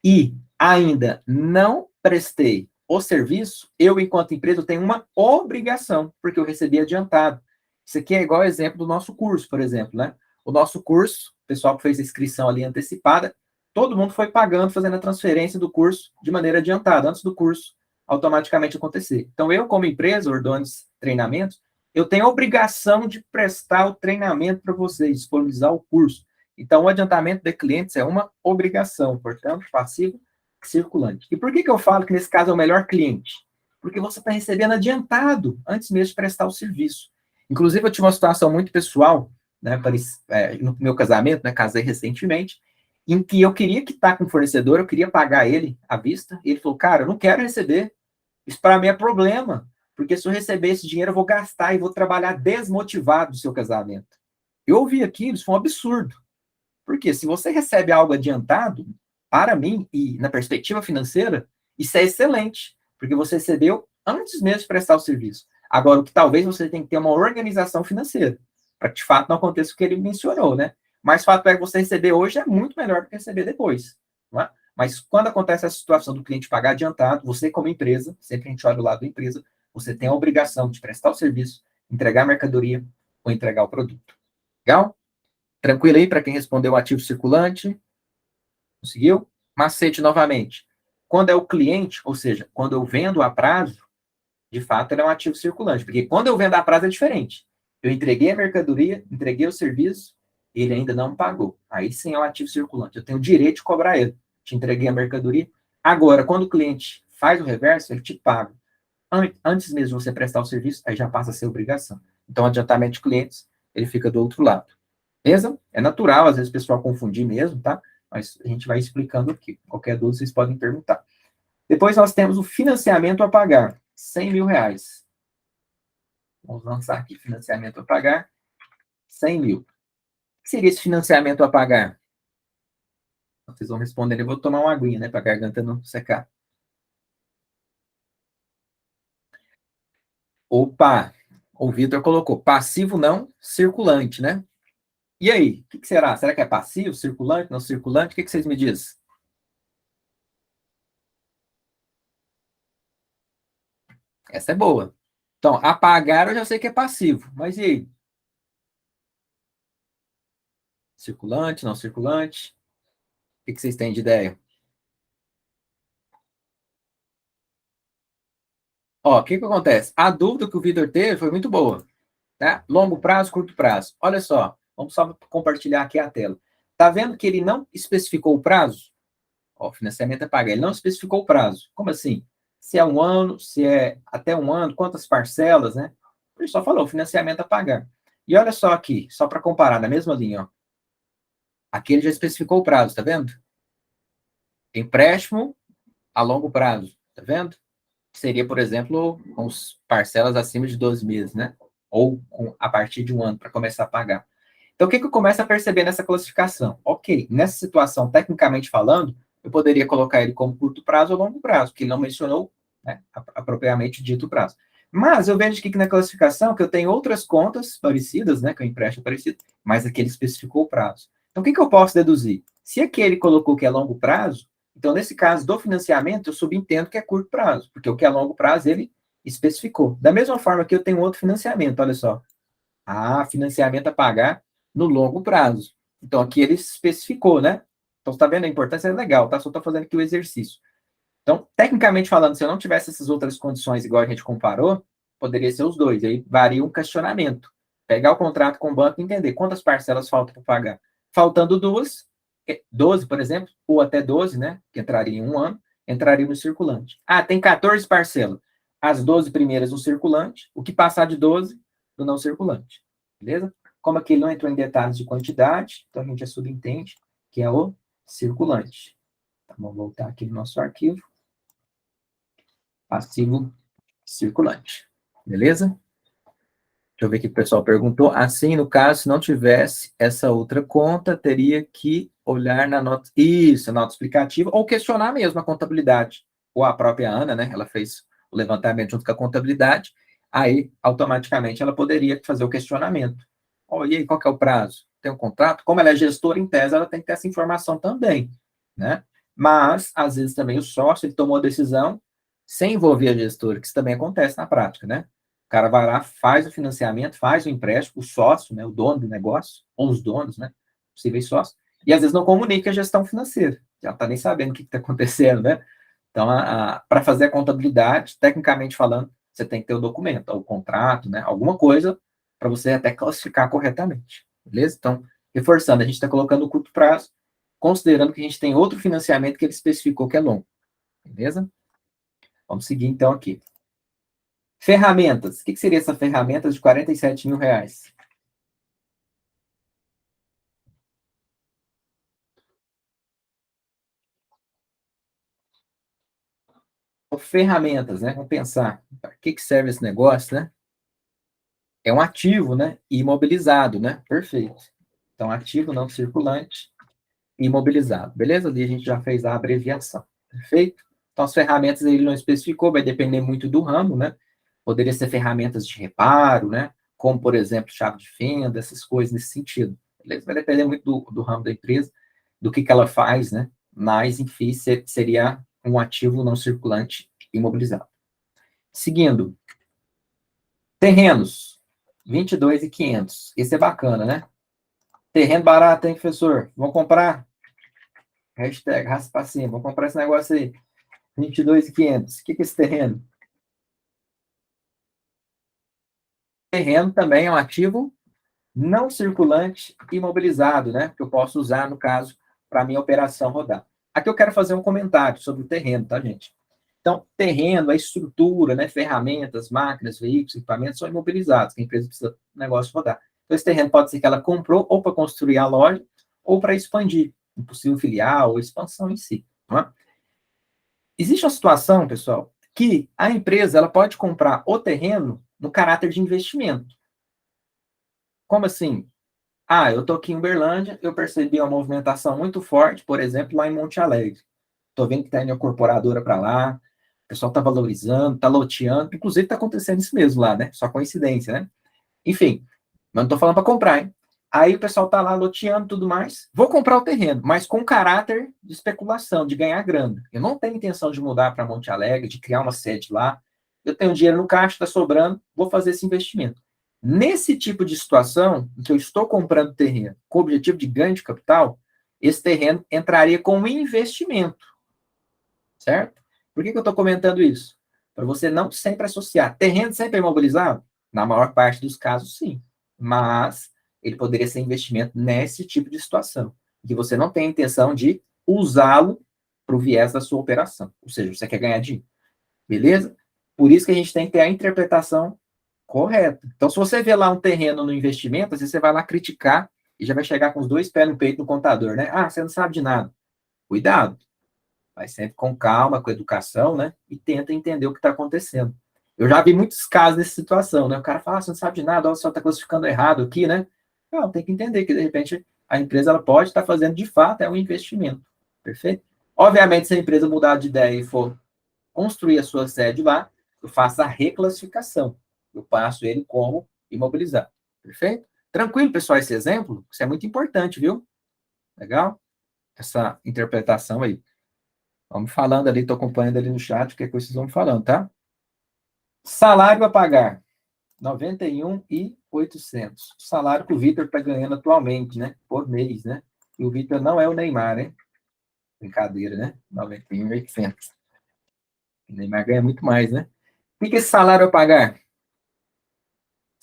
e ainda não prestei o serviço, eu, enquanto empresa, tenho uma obrigação, porque eu recebi adiantado. Isso aqui é igual ao exemplo do nosso curso, por exemplo, né? O nosso curso, o pessoal que fez a inscrição ali antecipada, todo mundo foi pagando, fazendo a transferência do curso de maneira adiantada, antes do curso automaticamente acontecer. Então, eu, como empresa, Ordones Treinamentos, eu tenho a obrigação de prestar o treinamento para vocês, disponibilizar o curso. Então, o adiantamento de clientes é uma obrigação, portanto, passivo circulante. E por que eu falo que nesse caso é o melhor cliente? Porque você está recebendo adiantado antes mesmo de prestar o serviço. Inclusive, eu tive uma situação muito pessoal, né, no meu casamento, né, casei recentemente, em que eu queria quitar com o fornecedor, eu queria pagar ele à vista, e ele falou, cara, eu não quero receber, isso para mim é problema, porque se eu receber esse dinheiro, eu vou gastar e vou trabalhar desmotivado do seu casamento. Eu ouvi aquilo, isso foi um absurdo. Porque se você recebe algo adiantado, para mim, e na perspectiva financeira, isso é excelente, porque você recebeu antes mesmo de prestar o serviço. Agora, o que talvez você tenha que ter uma organização financeira, para que de fato não aconteça o que ele mencionou, né? Mas o fato é que você receber hoje é muito melhor do que receber depois. Não é? Mas quando acontece essa situação do cliente pagar adiantado, você, como empresa, sempre a gente olha o lado da empresa, você tem a obrigação de prestar o serviço, entregar a mercadoria ou entregar o produto. Legal? Tranquilo aí para quem respondeu o ativo circulante? Conseguiu? Macete novamente. Quando é o cliente, ou seja, quando eu vendo a prazo, de fato ele é um ativo circulante, porque quando eu vendo a prazo é diferente. Eu entreguei a mercadoria, entreguei o serviço, ele ainda não pagou. Aí sim é um ativo circulante. Eu tenho o direito de cobrar ele. Te entreguei a mercadoria. Agora, quando o cliente faz o reverso, ele te paga. Antes mesmo de você prestar o serviço, aí já passa a ser obrigação. Então, o adiantamento de clientes, ele fica do outro lado. Beleza? É natural, às vezes o pessoal confundir mesmo, tá? Mas a gente vai explicando aqui. Qualquer dúvida, vocês podem perguntar. Depois nós temos o financiamento a pagar, 100 mil reais. Vamos lançar aqui, financiamento a pagar, 100 mil. O que seria esse financiamento a pagar? Vocês vão responder, eu vou tomar uma aguinha, né, para a garganta não secar. Opa, o Vitor colocou passivo não circulante, né? E aí, o que será? Será que é passivo, circulante, não circulante? O que vocês me dizem? Essa é boa. Então, apagar eu já sei que é passivo, mas e aí? Circulante, não circulante? O que vocês têm de ideia? Ó, o que acontece? A dúvida que o Vitor teve foi muito boa, né? Longo prazo, curto prazo. Olha só, vamos só compartilhar aqui a tela. Tá vendo que ele não especificou o prazo? Ó, financiamento é pagar. Ele não especificou o prazo. Como assim? Se é um ano, se é até um ano, quantas parcelas, né? Ele só falou financiamento a pagar. E olha só aqui, só para comparar, na mesma linha, ó. Aqui ele já especificou o prazo, tá vendo? Empréstimo a longo prazo, tá vendo? Seria, por exemplo, com parcelas acima de 12 meses, né? Ou a partir de um ano para começar a pagar. Então, o que eu começo a perceber nessa classificação? Ok, nessa situação, tecnicamente falando, eu poderia colocar ele como curto prazo ou longo prazo, que ele não mencionou, né, apropriadamente dito prazo. Mas eu vejo aqui que na classificação que eu tenho outras contas parecidas, né, que eu empresto parecido, mas aqui ele especificou o prazo. Então, o que eu posso deduzir? Se aquele colocou que é longo prazo, então, nesse caso do financiamento, eu subentendo que é curto prazo, porque o que é longo prazo ele especificou. Da mesma forma que eu tenho outro financiamento, olha só. Ah, financiamento a pagar no longo prazo. Então, aqui ele especificou, né? Então, você está vendo a importância? É legal, tá? Só estou fazendo aqui o exercício. Então, tecnicamente falando, se eu não tivesse essas outras condições igual a gente comparou, Poderia ser os dois, aí varia um questionamento. Pegar o contrato com o banco e entender quantas parcelas faltam para pagar. Faltando 12, por exemplo, ou até 12, né, que entraria em um ano, entraria no circulante. Ah, tem 14 parcelas. As 12 primeiras no circulante, o que passar de 12 no não circulante. Beleza? Como aqui ele não entrou em detalhes de quantidade, então a gente já subentende que é o circulante. Tá, vamos voltar aqui no nosso arquivo. Passivo circulante. Beleza? Deixa eu ver o que o pessoal perguntou. Assim, no caso, se não tivesse essa outra conta, teria que olhar na nota. Isso, a nota explicativa, ou questionar mesmo a contabilidade. Ou a própria Ana, né? Ela fez o levantamento junto com a contabilidade. Aí, automaticamente, ela poderia fazer o questionamento. Oh, e aí, qual que é o prazo? Tem um contrato? Como ela é gestora, em tese, ela tem que ter essa informação também, né? Mas, às vezes, também o sócio, ele tomou a decisão sem envolver a gestora, que isso também acontece na prática, né? O cara vai lá, faz o financiamento, faz o empréstimo, o sócio, né, o dono do negócio, ou os donos, né, possíveis sócios, e às vezes não comunica a gestão financeira, já não está nem sabendo o que está acontecendo, né? Então, para fazer a contabilidade, tecnicamente falando, você tem que ter o documento, o contrato, né, alguma coisa para você até classificar corretamente, beleza? Então, reforçando, a gente está colocando o curto prazo, considerando que a gente tem outro financiamento que ele especificou que é longo, beleza? Vamos seguir então aqui. Ferramentas. O que seria essa ferramenta de R$ 47.000? Ferramentas, né? Vamos pensar. Para que serve esse negócio, né? É um ativo, né? Imobilizado, né? Perfeito. Então, ativo não circulante, imobilizado. Beleza? Ali a gente já fez a abreviação. Perfeito? Então, as ferramentas ele não especificou, vai depender muito do ramo, né? Poderia ser ferramentas de reparo, né? Como, por exemplo, chave de fenda, essas coisas nesse sentido. Beleza? Vai depender muito do ramo da empresa, do que ela faz, né? Mas, enfim, seria um ativo não circulante imobilizado. Seguindo, terrenos, 22.500. Esse é bacana, né? Terreno barato, hein, professor? Vamos comprar? Hashtag, raça pra cima. Vamos comprar esse negócio aí. 22.500. O que é esse terreno? Terreno também é um ativo não circulante imobilizado, né? Que eu posso usar, no caso, para a minha operação rodar. Aqui eu quero fazer um comentário sobre o terreno, tá, gente? Então, terreno, a estrutura, né? Ferramentas, máquinas, veículos, equipamentos são imobilizados, que a empresa precisa do negócio rodar. Então, esse terreno pode ser que ela comprou ou para construir a loja ou para expandir, um possível filial ou expansão em si. Não é? Existe uma situação, pessoal, que a empresa ela pode comprar o terreno no caráter de investimento. Como assim? Ah, eu estou aqui em Uberlândia, eu percebi uma movimentação muito forte, por exemplo, lá em Monte Alegre. Estou vendo que está indo a incorporadora para lá, o pessoal está valorizando, está loteando, inclusive está acontecendo isso mesmo lá, né? Só coincidência, né? Enfim, mas não estou falando para comprar, hein? Aí o pessoal está lá loteando e tudo mais. Vou comprar o terreno, mas com caráter de especulação, de ganhar grana. Eu não tenho intenção de mudar para Monte Alegre, de criar uma sede lá. Eu tenho dinheiro no caixa, está sobrando, vou fazer esse investimento. Nesse tipo de situação, em que eu estou comprando terreno com o objetivo de ganho de capital, esse terreno entraria como investimento, certo? Por que eu estou comentando isso? Para você não sempre associar. Terreno sempre é imobilizado? Na maior parte dos casos, sim. Mas ele poderia ser investimento nesse tipo de situação, em que você não tem a intenção de usá-lo para o viés da sua operação. Ou seja, você quer ganhar dinheiro. Beleza? Por isso que a gente tem que ter a interpretação correta. Então, se você vê lá um terreno no investimento, às vezes você vai lá criticar e já vai chegar com os dois pés no peito do contador, né? Ah, você não sabe de nada. Cuidado. Vai sempre com calma, com educação, né? E tenta entender o que está acontecendo. Eu já vi muitos casos dessa situação, né? O cara fala, ah, você não sabe de nada, ó, você está classificando errado aqui, né? Não, tem que entender que, de repente, a empresa ela pode estar fazendo, de fato, é um investimento. Perfeito? Obviamente, se a empresa mudar de ideia e for construir a sua sede lá, eu faço a reclassificação. Eu passo ele como imobilizado. Perfeito? Tranquilo, pessoal, esse exemplo? Isso é muito importante, viu? Legal? Essa interpretação aí. Vamos falando ali, estou acompanhando ali no chat, o que é que vocês vão falando, tá? Salário a pagar, 91.800. O salário que o Vitor está ganhando atualmente, né? Por mês, né? E o Vitor não é o Neymar, né? Brincadeira, né? 91.800. O Neymar ganha muito mais, né? O que é esse salário a pagar?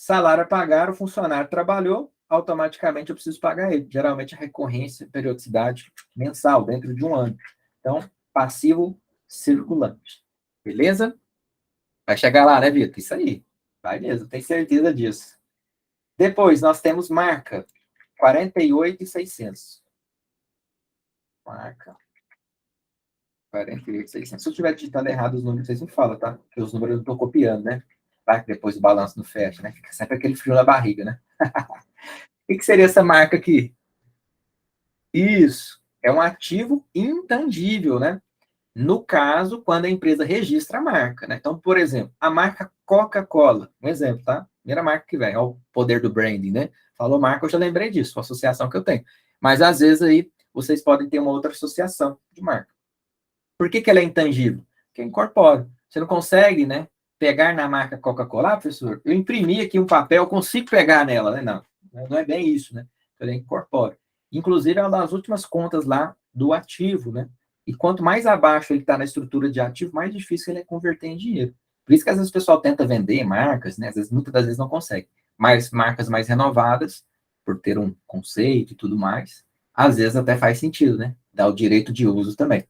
Salário a pagar, o funcionário trabalhou, automaticamente eu preciso pagar ele. Geralmente a recorrência, periodicidade mensal, dentro de um ano. Então, passivo circulante. Beleza? Vai chegar lá, né, Vitor? Isso aí. Vai mesmo, tenho certeza disso. Depois, nós temos marca, 48.600. Marca, 48.600. Se eu estiver digitando errado os números, vocês me falam, tá? Porque os números eu não estou copiando, né? Vai que depois o balanço não fecha, né? Fica sempre aquele frio na barriga, né? O que seria essa marca aqui? Isso. É um ativo intangível, né? No caso, quando a empresa registra a marca, né? Então, por exemplo, a marca Coca-Cola, um exemplo, tá? Primeira marca que vem, é o poder do branding, né? Falou marca, eu já lembrei disso, a associação que eu tenho. Mas, às vezes, aí, vocês podem ter uma outra associação de marca. Por que ela é intangível? Porque incorpora. Você não consegue, né? Pegar na marca Coca-Cola, professor, eu imprimi aqui um papel, eu consigo pegar nela, né? Não, não é bem isso, né? Ele incorpora. Inclusive, é uma das últimas contas lá do ativo, né? E quanto mais abaixo ele está na estrutura de ativo, mais difícil ele é converter em dinheiro. Por isso que às vezes o pessoal tenta vender marcas, né? Às vezes, muitas das vezes não consegue. Mas marcas mais renovadas, por ter um conceito e tudo mais, às vezes até faz sentido, né? Dá o direito de uso também.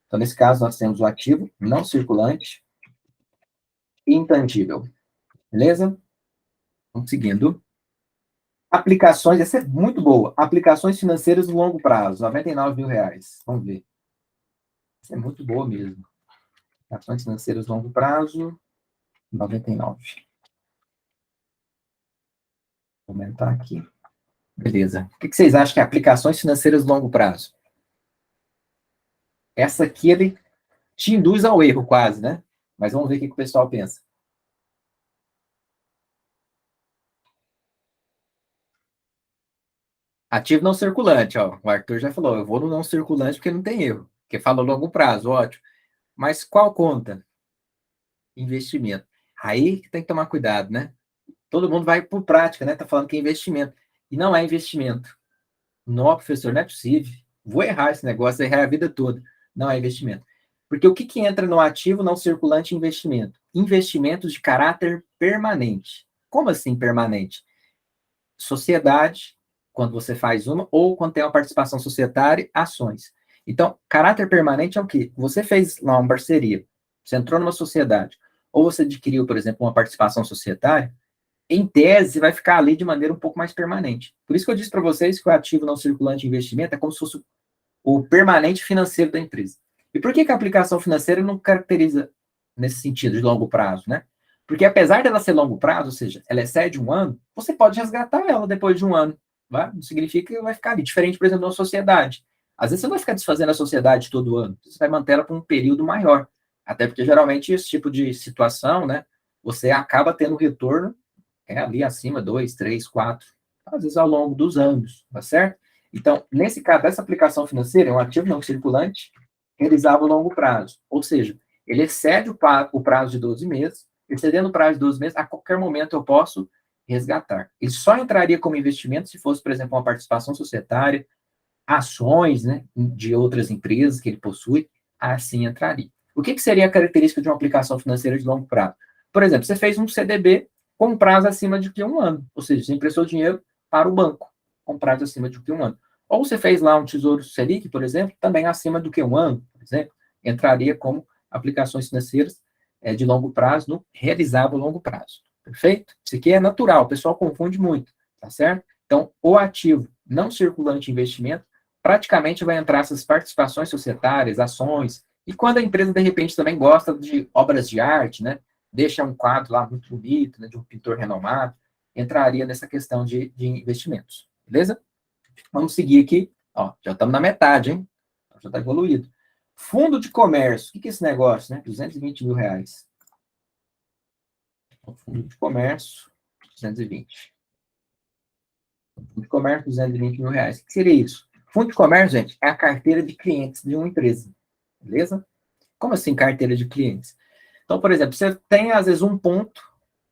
Então, nesse caso, nós temos o ativo não circulante e intangível. Beleza? Vamos seguindo. Aplicações, essa é muito boa. Aplicações financeiras no longo prazo, R$ 99.000. Vamos ver. Essa é muito boa mesmo. Aplicações financeiras no longo prazo, 99. Vou aumentar aqui. Beleza. O que vocês acham que é aplicações financeiras no longo prazo? Essa aqui, ele te induz ao erro quase, né? Mas vamos ver o que o pessoal pensa. Ativo não circulante, ó. O Arthur já falou, eu vou no não circulante porque não tem erro. Porque fala longo prazo, ótimo. Mas qual conta? Investimento. Aí que tem que tomar cuidado, né? Todo mundo vai por prática, né? Tá falando que é investimento. E não é investimento. Não, professor, não é possível. Vou errar esse negócio, errar a vida toda. Não é investimento. Porque o que entra no ativo não circulante investimento? Investimentos de caráter permanente. Como assim permanente? Sociedade, quando você faz uma, ou quando tem uma participação societária, ações. Então, caráter permanente é o quê? Você fez lá uma parceria, você entrou numa sociedade, ou você adquiriu, por exemplo, uma participação societária, em tese, vai ficar ali de maneira um pouco mais permanente. Por isso que eu disse para vocês que o ativo não circulante de investimento é como se fosse o permanente financeiro da empresa. E por que a aplicação financeira não caracteriza nesse sentido de longo prazo, né? Porque apesar dela ser longo prazo, ou seja, ela excede um ano, você pode resgatar ela depois de um ano. Vai? Não significa que vai ficar ali. Diferente, por exemplo, de uma sociedade. Às vezes você não vai ficar desfazendo a sociedade todo ano. Você vai manter ela por um período maior. Até porque, geralmente, esse tipo de situação, né? Você acaba tendo retorno ali acima, 2, 3, 4, às vezes ao longo dos anos, tá certo? Então, nesse caso, essa aplicação financeira é um ativo não circulante realizado a longo prazo. Ou seja, ele excede o prazo de 12 meses, excedendo o prazo de 12 meses, a qualquer momento eu posso resgatar. Ele só entraria como investimento se fosse, por exemplo, uma participação societária, ações, né, de outras empresas que ele possui, assim entraria. O que seria a característica de uma aplicação financeira de longo prazo? Por exemplo, você fez um CDB com prazo acima de um ano, ou seja, você emprestou dinheiro para o banco com prazo acima de um ano. Ou você fez lá um Tesouro Selic, por exemplo, também acima do que um ano, por exemplo, entraria como aplicações financeiras de longo prazo, no realizável longo prazo. Perfeito? Isso aqui é natural, o pessoal confunde muito, tá certo? Então, o ativo não circulante investimento praticamente vai entrar essas participações societárias, ações, e quando a empresa, de repente, também gosta de obras de arte, né? Deixa um quadro lá muito bonito, né, de um pintor renomado, entraria nessa questão de investimentos. Beleza? Vamos seguir aqui. Ó, já estamos na metade, hein? Já está evoluído. Fundo de comércio. O que é esse negócio, né? R$ 220.000. Fundo de comércio, 220. Fundo de comércio, R$ 220.000. O que seria isso? Fundo de comércio, gente, é a carteira de clientes de uma empresa. Beleza? Como assim carteira de clientes? Então, por exemplo, você tem, às vezes, um ponto,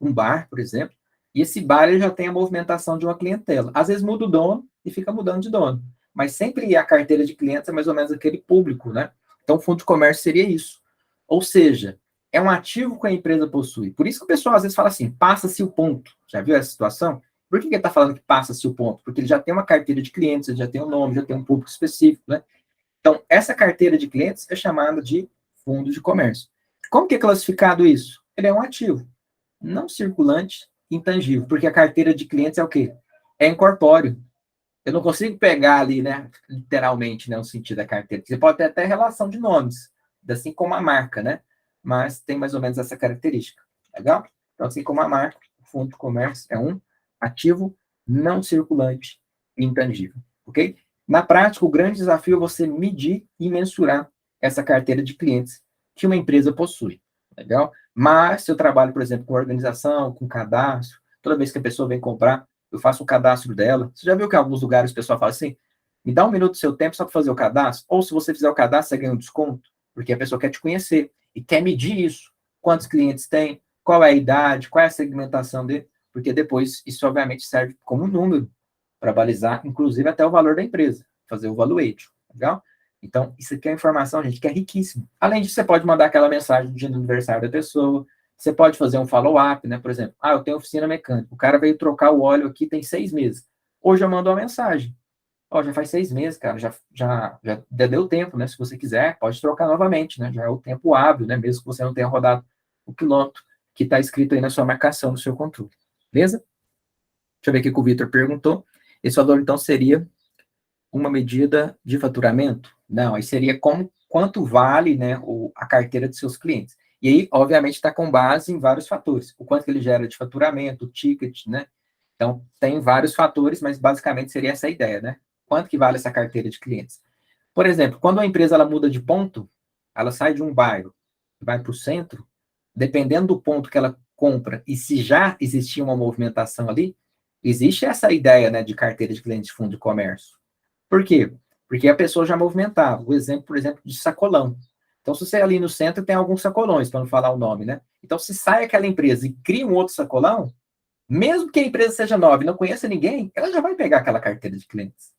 um bar, por exemplo, e esse bar ele já tem a movimentação de uma clientela. Às vezes muda o dono e fica mudando de dono. Mas sempre a carteira de clientes é mais ou menos aquele público, né? Então, o fundo de comércio seria isso. Ou seja, é um ativo que a empresa possui. Por isso que o pessoal às vezes fala assim, passa-se o ponto. Já viu essa situação? Por que ele está falando que passa-se o ponto? Porque ele já tem uma carteira de clientes, ele já tem um nome, já tem um público específico, né? Então, essa carteira de clientes é chamada de fundo de comércio. Como que é classificado isso? Ele é um ativo não circulante, intangível, porque a carteira de clientes é o quê? É incorpóreo. Eu não consigo pegar ali, né, literalmente, né, o sentido da carteira. Você pode ter até relação de nomes, assim como a marca, né? Mas tem mais ou menos essa característica. Legal? Então, assim como a marca, o fundo de comércio é um ativo não circulante e intangível. Ok? Na prática, o grande desafio é você medir e mensurar essa carteira de clientes que uma empresa possui. Legal? Mas, se eu trabalho, por exemplo, com organização, com cadastro, toda vez que a pessoa vem comprar, eu faço o cadastro dela. Você já viu que em alguns lugares o pessoal fala assim, me dá um minuto do seu tempo só para fazer o cadastro? Ou se você fizer o cadastro, você ganha um desconto, porque a pessoa quer te conhecer e quer medir isso. Quantos clientes tem, qual é a idade, qual é a segmentação dele, porque depois isso obviamente serve como um número para balizar, inclusive até o valor da empresa, fazer o valuation, legal? Então, isso aqui é informação, gente, que é riquíssimo. Além disso, você pode mandar aquela mensagem do dia do aniversário da pessoa, você pode fazer um follow-up, né? Por exemplo, eu tenho oficina mecânica, o cara veio trocar o óleo aqui tem 6 meses. Hoje eu mando uma mensagem. Já faz 6 meses, cara, já deu tempo, né? Se você quiser, pode trocar novamente, né? Já é o tempo hábil, né? Mesmo que você não tenha rodado o quilômetro que está escrito aí na sua marcação, no seu controle. Beleza? Deixa eu ver o que o Vitor perguntou. Esse valor, então, seria uma medida de faturamento? Não, aí seria quanto vale, né, a carteira de seus clientes. E aí, obviamente, está com base em vários fatores. O quanto que ele gera de faturamento, o ticket, né? Então, tem vários fatores, mas basicamente seria essa a ideia, né? Quanto que vale essa carteira de clientes? Por exemplo, quando uma empresa ela muda de ponto, ela sai de um bairro, vai para o centro, dependendo do ponto que ela compra, e se já existia uma movimentação ali, existe essa ideia, né, de carteira de clientes de fundo de comércio. Por quê? Porque a pessoa já movimentava. O exemplo, por exemplo, de sacolão. Então, se você é ali no centro tem alguns sacolões, para não falar o nome, né? Então, se sai aquela empresa e cria um outro sacolão, mesmo que a empresa seja nova e não conheça ninguém, ela já vai pegar aquela carteira de clientes.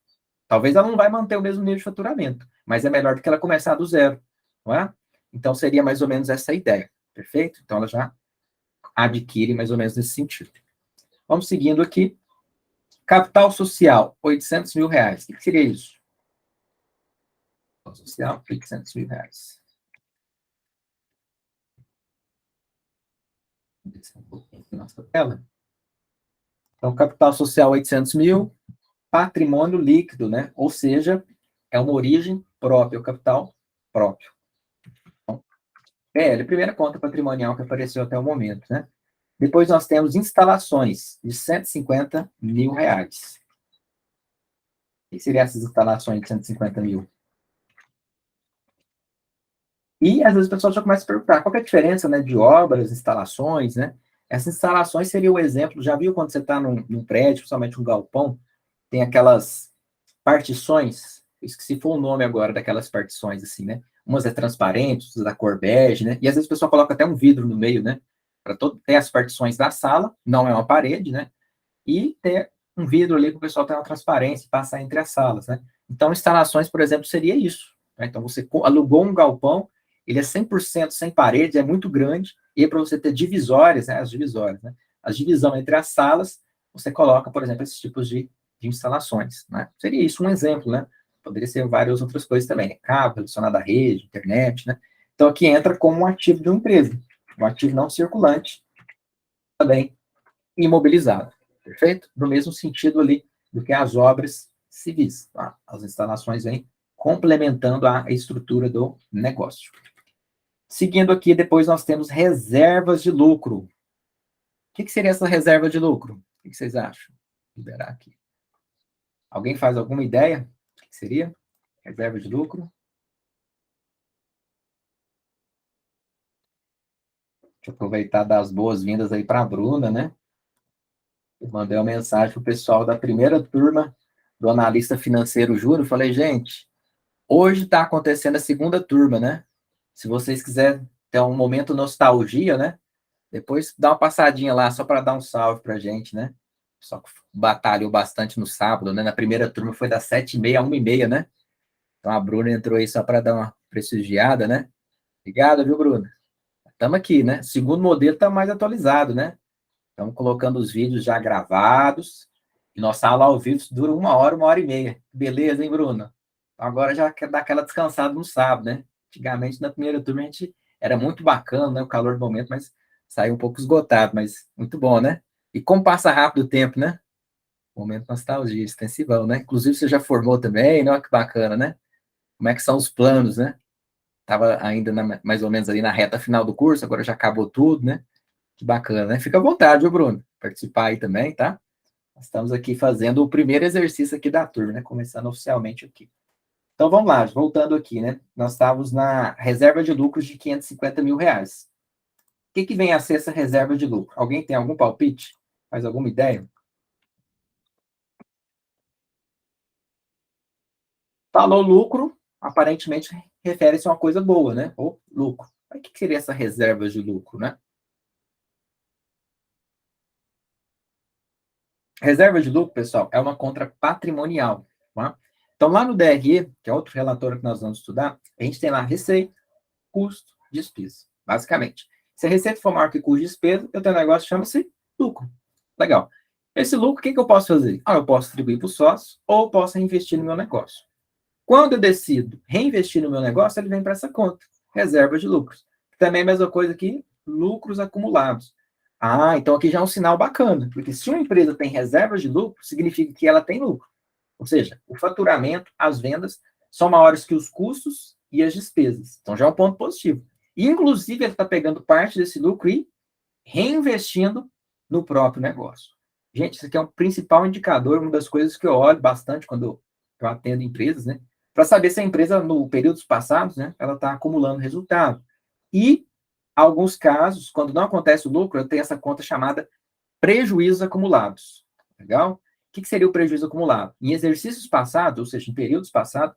Talvez ela não vai manter o mesmo nível de faturamento, mas é melhor do que ela começar do zero, não é? Então, seria mais ou menos essa ideia, perfeito? Então, ela já adquire mais ou menos nesse sentido. Vamos seguindo aqui. Capital social, R$ 800 mil. O que seria isso? Capital social, R$ 800 mil. Descer um pouquinho aqui nossa tela. Então, capital social 800 mil, patrimônio líquido, né? Ou seja, é uma origem própria, o capital próprio. Então, PL, primeira conta patrimonial que apareceu até o momento, né? Depois nós temos instalações de R$ 150 mil. O que seriam essas instalações de 150 mil? E às vezes o pessoal já começa a perguntar qual é a diferença, né, de obras, instalações, né? Essas instalações seria o exemplo, já viu quando você está num prédio, principalmente um galpão, tem aquelas partições, eu esqueci foi o nome agora daquelas partições, assim, né? Umas é transparente, outras da cor bege, né? E às vezes o pessoal coloca até um vidro no meio, né? Para ter as partições da sala, não é uma parede, né? E ter um vidro ali para o pessoal ter uma transparência e passar entre as salas, né? Então, instalações, por exemplo, seria isso. Né? Então, você alugou um galpão, ele é 100% sem paredes, é muito grande, e para você ter divisórias, né? As divisórias, né? A divisão entre as salas, você coloca, por exemplo, esses tipos de instalações, né? Seria isso um exemplo, né? Poderia ser várias outras coisas também, né? Cabo relacionado à rede, internet, né? Então, aqui entra como um ativo de uma empresa, um ativo não circulante, também imobilizado, perfeito? No mesmo sentido ali do que as obras civis, tá? As instalações vêm complementando a estrutura do negócio. Seguindo aqui, depois nós temos reservas de lucro. O que seria essa reserva de lucro? O que vocês acham? Vou liberar aqui. Alguém faz alguma ideia? O que seria? Reserva de lucro? Deixa eu aproveitar das boas-vindas aí para a Bruna, né? Eu mandei uma mensagem para o pessoal da primeira turma do analista financeiro Júnior. Falei, gente, hoje está acontecendo a segunda turma, né? Se vocês quiserem ter um momento nostalgia, né? Depois dá uma passadinha lá só para dar um salve para a gente, né? Só que batalhou bastante no sábado, né? Na primeira turma foi das 7h30 a 1h30, né? Então a Bruna entrou aí só para dar uma prestigiada, né? Obrigado, viu, Bruna? estamos aqui, né? Segundo modelo está mais atualizado, né? Estamos colocando os vídeos já gravados. E nossa aula ao vivo dura 1 hora e meia. Beleza, hein, Bruno? Agora já quer dar aquela descansada no sábado, né? Antigamente, na primeira turma, a gente era muito bacana, né? O calor do momento, mas saiu um pouco esgotado, mas muito bom, né? E como passa rápido o tempo, né? Momento nostalgia, extensivão, né? Inclusive, você já formou também, né? Olha que bacana, né? Como é que são os planos, né? Estava ainda mais ou menos ali na reta final do curso, agora já acabou tudo, né? Que bacana, né? Fica à vontade, viu, Bruno? Participar aí também, tá? Nós estamos aqui fazendo o primeiro exercício aqui da turma, né? Começando oficialmente aqui. Então, vamos lá, voltando aqui, né? Nós estávamos na reserva de lucros de 550 mil reais. O que vem a ser essa reserva de lucro? Alguém tem algum palpite? Faz alguma ideia? Falou lucro, aparentemente refere-se a uma coisa boa, né? Ou lucro. Mas o que seria essa reserva de lucro, né? Reserva de lucro, pessoal, é uma conta patrimonial. Tá? Então, lá no DRE, que é outro relatório que nós vamos estudar, a gente tem lá receita, custo, despesa, basicamente. Se a receita for maior que custo e despesa, eu tenho um negócio que chama-se lucro. Legal. Esse lucro, o que eu posso fazer? Eu posso distribuir para o sócio ou eu posso reinvestir no meu negócio. Quando eu decido reinvestir no meu negócio, ele vem para essa conta, reserva de lucros. Também a mesma coisa aqui, lucros acumulados. Então aqui já é um sinal bacana, porque se uma empresa tem reservas de lucro, significa que ela tem lucro. Ou seja, o faturamento, as vendas são maiores que os custos e as despesas. Então já é um ponto positivo. E, inclusive, ele está pegando parte desse lucro e reinvestindo no próprio negócio. Gente, isso aqui é um principal indicador, uma das coisas que eu olho bastante quando eu atendo empresas, né? Para saber se a empresa, no períodos passados, né, ela está acumulando resultado. E, alguns casos, quando não acontece o lucro, eu tenho essa conta chamada prejuízos acumulados. Legal? O que seria o prejuízo acumulado? Em exercícios passados, ou seja, em períodos passados,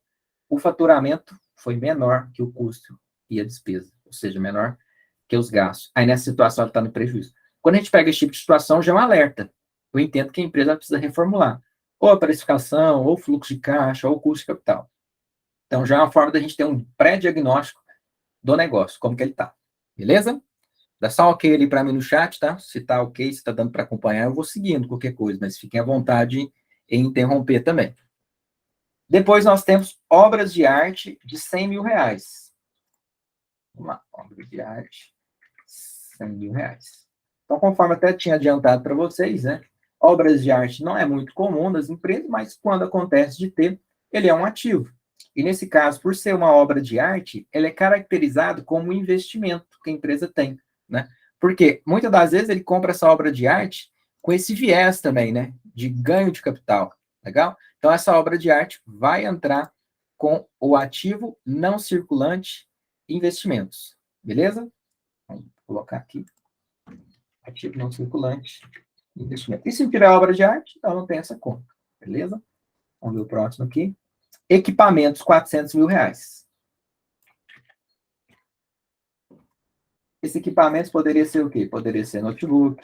o faturamento foi menor que o custo e a despesa, ou seja, menor que os gastos. Aí, nessa situação, ele está no prejuízo. Quando a gente pega esse tipo de situação, já é um alerta. Eu entendo que a empresa precisa reformular ou a precificação, ou o fluxo de caixa, ou o custo de capital. Então, já é uma forma da gente ter um pré-diagnóstico do negócio, como que ele está. Beleza? Dá só um ok ali para mim no chat, tá? Se tá ok, se tá dando para acompanhar, eu vou seguindo qualquer coisa, mas fiquem à vontade em interromper também. Depois nós temos obras de arte de 100 mil reais. Vamos lá, obras de arte, 100 mil reais. Então, conforme até tinha adiantado para vocês, né? Obras de arte não é muito comum nas empresas, mas quando acontece de ter, ele é um ativo. E nesse caso, por ser uma obra de arte, ele é caracterizado como um investimento que a empresa tem, né? Porque muitas das vezes ele compra essa obra de arte com esse viés também, né? De ganho de capital, legal? Então essa obra de arte vai entrar com o ativo não circulante investimentos, beleza? Vamos colocar aqui ativo não circulante investimento. E se tiver obra de arte, então não tem essa conta, beleza? Vamos ver o próximo aqui. Equipamentos, 400 mil reais. Esse equipamento poderia ser o quê? Poderia ser notebook,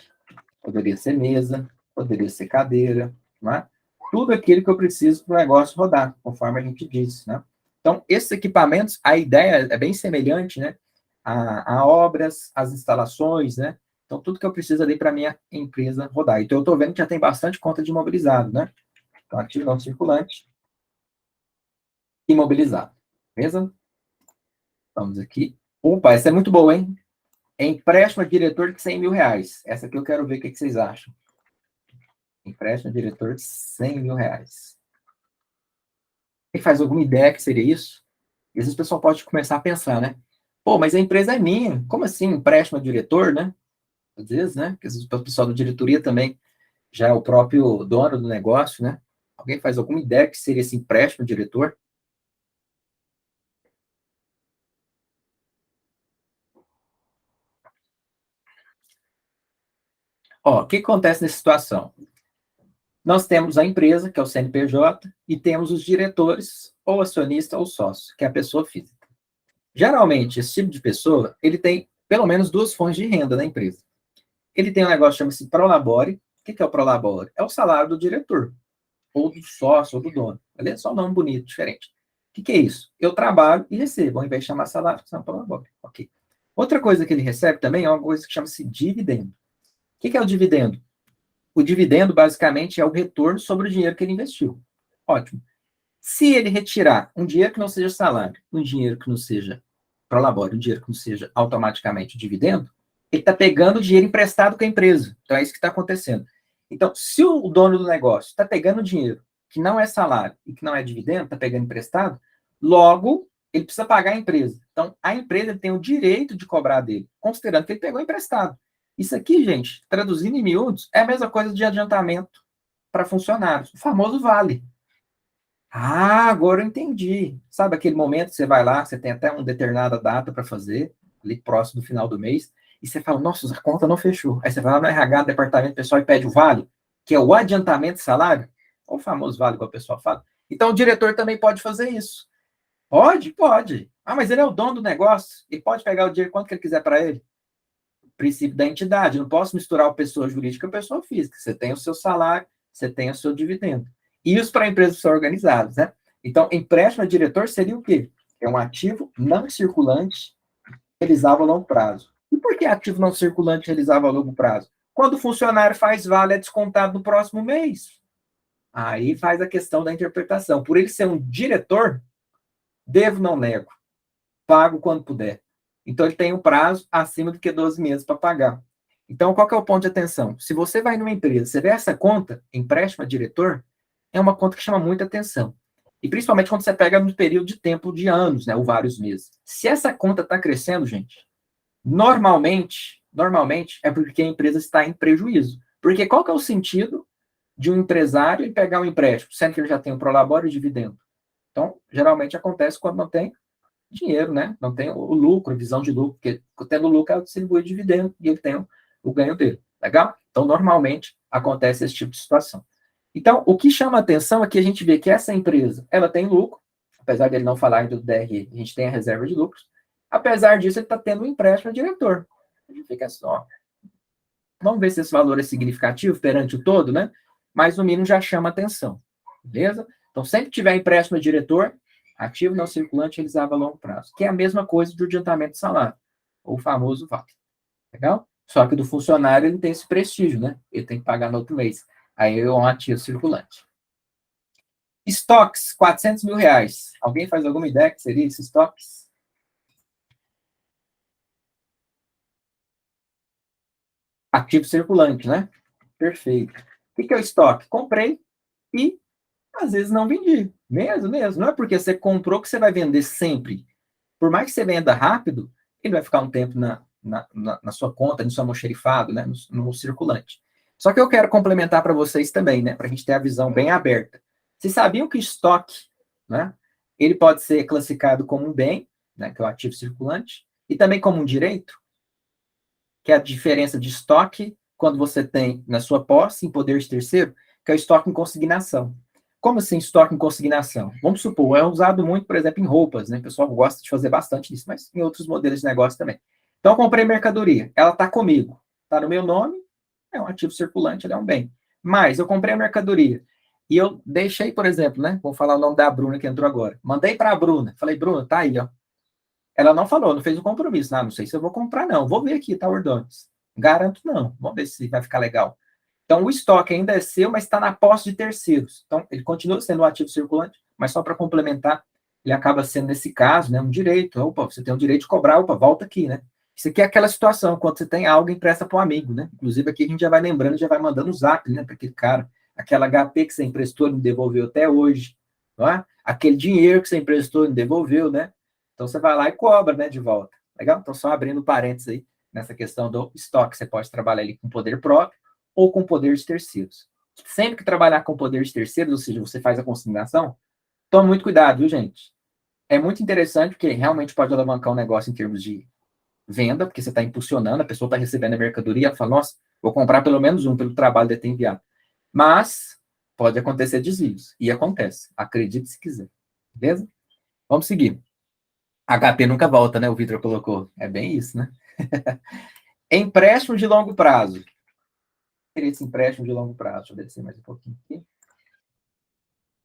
poderia ser mesa, poderia ser cadeira, não é? Tudo aquilo que eu preciso para o negócio rodar, conforme a gente disse, né? Então, esses equipamentos, a ideia é bem semelhante, né? A obras, as instalações, né? Então, tudo que eu preciso ali para a minha empresa rodar. Então, eu estou vendo que já tem bastante conta de imobilizado, né? Então, ativo não circulante, imobilizado. Beleza? Vamos aqui. Opa, essa é muito boa, hein? É empréstimo a diretor de 100 mil reais. Essa aqui eu quero ver o que vocês acham. Empréstimo a diretor de 100 mil reais. Quem faz alguma ideia que seria isso? E às vezes o pessoal pode começar a pensar, né? Pô, mas a empresa é minha. Como assim empréstimo a diretor, né? Às vezes, né? Porque às vezes o pessoal da diretoria também já é o próprio dono do negócio, né? Alguém faz alguma ideia que seria esse empréstimo a diretor? Ó, o que acontece nessa situação? Nós temos a empresa, que é o CNPJ, e temos os diretores, ou acionista ou sócio, que é a pessoa física. Geralmente, esse tipo de pessoa, ele tem pelo menos duas fontes de renda na empresa. Ele tem um negócio que chama-se Prolabore. O que é o Prolabore? É o salário do diretor, ou do sócio, ou do dono. Beleza? Só um nome bonito, diferente. O que é isso? Eu trabalho e recebo, ao invés de chamar salário, chama Prolabore. Ok. Outra coisa que ele recebe também é uma coisa que chama-se dividendo. O que é o dividendo? O dividendo, basicamente, é o retorno sobre o dinheiro que ele investiu. Ótimo. Se ele retirar um dinheiro que não seja salário, um dinheiro que não seja prolabore, um dinheiro que não seja automaticamente dividendo, ele está pegando o dinheiro emprestado com a empresa. Então, é isso que está acontecendo. Então, se o dono do negócio está pegando dinheiro que não é salário e que não é dividendo, está pegando emprestado, logo, ele precisa pagar a empresa. Então, a empresa tem o direito de cobrar dele, considerando que ele pegou emprestado. Isso aqui, gente, traduzindo em miúdos, é a mesma coisa de adiantamento para funcionários, o famoso vale. Ah, agora eu entendi. Sabe aquele momento que você vai lá, você tem até uma determinada data para fazer, ali próximo do final do mês, e você fala, nossa, a conta não fechou. Aí você vai lá no RH, no departamento pessoal, e pede o vale, que é o adiantamento de salário, ou o famoso vale, igual o pessoal fala. Então, o diretor também pode fazer isso. Pode? Pode. Ah, mas ele é o dono do negócio, e pode pegar o dinheiro quanto que ele quiser para ele. Princípio da entidade. Eu não posso misturar o pessoa jurídica e a pessoa física. Você tem o seu salário, você tem o seu dividendo. Isso para empresas que são organizadas, né? Então, empréstimo a diretor seria o quê? É um ativo não circulante realizável a longo prazo. E por que ativo não circulante realizável a longo prazo? Quando o funcionário faz vale, é descontado no próximo mês. Aí faz a questão da interpretação. Por ele ser um diretor, devo, não nego. Pago quando puder. Então, ele tem um prazo acima do que 12 meses para pagar. Então, qual que é o ponto de atenção? Se você vai numa empresa, você vê essa conta, empréstimo a diretor, é uma conta que chama muita atenção. E principalmente quando você pega no período de tempo de anos, né, ou vários meses. Se essa conta está crescendo, gente, normalmente é porque a empresa está em prejuízo. Porque qual que é o sentido de um empresário e pegar um empréstimo, sendo que ele já tem o prolabore e o dividendo? Então, geralmente acontece quando não tem dinheiro, né? Não tem o lucro, visão de lucro, porque tendo lucro é distribuir dividendo e ele tem o ganho dele. Legal? Então, normalmente acontece esse tipo de situação. Então, o que chama a atenção é que a gente vê que essa empresa, ela tem lucro, apesar dele não falar ainda do DRE, a gente tem a reserva de lucros. Apesar disso, ele está tendo um empréstimo ao diretor. A gente fica só. Vamos ver se esse valor é significativo perante o todo, né? Mas no mínimo já chama atenção. Beleza? Então, sempre que tiver empréstimo ao diretor, ativo não circulante realizável a longo prazo, que é a mesma coisa do adiantamento de salário, ou o famoso VAL. Legal? Só que do funcionário ele tem esse prestígio, né? Ele tem que pagar no outro mês. Aí é um ativo circulante. Estoques, 400 mil reais. Alguém faz alguma ideia que seria esse estoques? Ativo circulante, né? Perfeito. O que é o estoque? Comprei e às vezes não vendi. Mesmo. Não é porque você comprou que você vai vender sempre. Por mais que você venda rápido, ele vai ficar um tempo na sua conta, no seu almoxerifado, né? No circulante. Só que eu quero complementar para vocês também, né? Para a gente ter a visão bem aberta. Vocês sabiam que estoque, né? Ele pode ser classificado como um bem, né? Que é o ativo circulante, e também como um direito, que é a diferença de estoque quando você tem na sua posse, em poder de terceiro, que é o estoque em consignação. Como assim estoque em consignação? Vamos supor, é usado muito, por exemplo, em roupas, né? O pessoal gosta de fazer bastante disso, mas em outros modelos de negócio também. Então, eu comprei mercadoria, ela está comigo, está no meu nome, é um ativo circulante, ele é um bem. Mas eu comprei a mercadoria e eu deixei, por exemplo, né? Vou falar o nome da Bruna que entrou agora. Mandei para a Bruna, falei, Bruna, tá aí, ó. Ela não falou, não fez um compromisso. Não sei se eu vou comprar, não. Vou ver aqui, tá, Ordones. Garanto, não. Vamos ver se vai ficar legal. Então, o estoque ainda é seu, mas está na posse de terceiros. Então, ele continua sendo um ativo circulante, mas só para complementar, ele acaba sendo, nesse caso, né, um direito. Opa, você tem o direito de cobrar, opa, volta aqui, né? Isso aqui é aquela situação, quando você tem algo, empresta para um amigo, né? Inclusive, aqui a gente já vai lembrando, já vai mandando o zap, né, para aquele cara. Aquela HP que você emprestou e não devolveu até hoje, não é? Aquele dinheiro que você emprestou e não devolveu, né? Então, você vai lá e cobra, né, de volta. Legal? Então, só abrindo parênteses aí, nessa questão do estoque, você pode trabalhar ali com poder próprio ou com poder de terceiros. Sempre que trabalhar com poder de terceiros, ou seja, você faz a consignação, tome muito cuidado, viu, gente? É muito interessante, porque realmente pode alavancar um negócio em termos de venda, porque você está impulsionando, a pessoa está recebendo a mercadoria, ela fala, nossa, vou comprar pelo menos um pelo trabalho de ter enviado. Mas pode acontecer desvios, e acontece, acredite se quiser. Beleza? Vamos seguir. HP nunca volta, né? O Vitor colocou. É bem isso, né? Empréstimo de longo prazo. Esse empréstimo de longo prazo. Deixa eu descer mais um pouquinho aqui.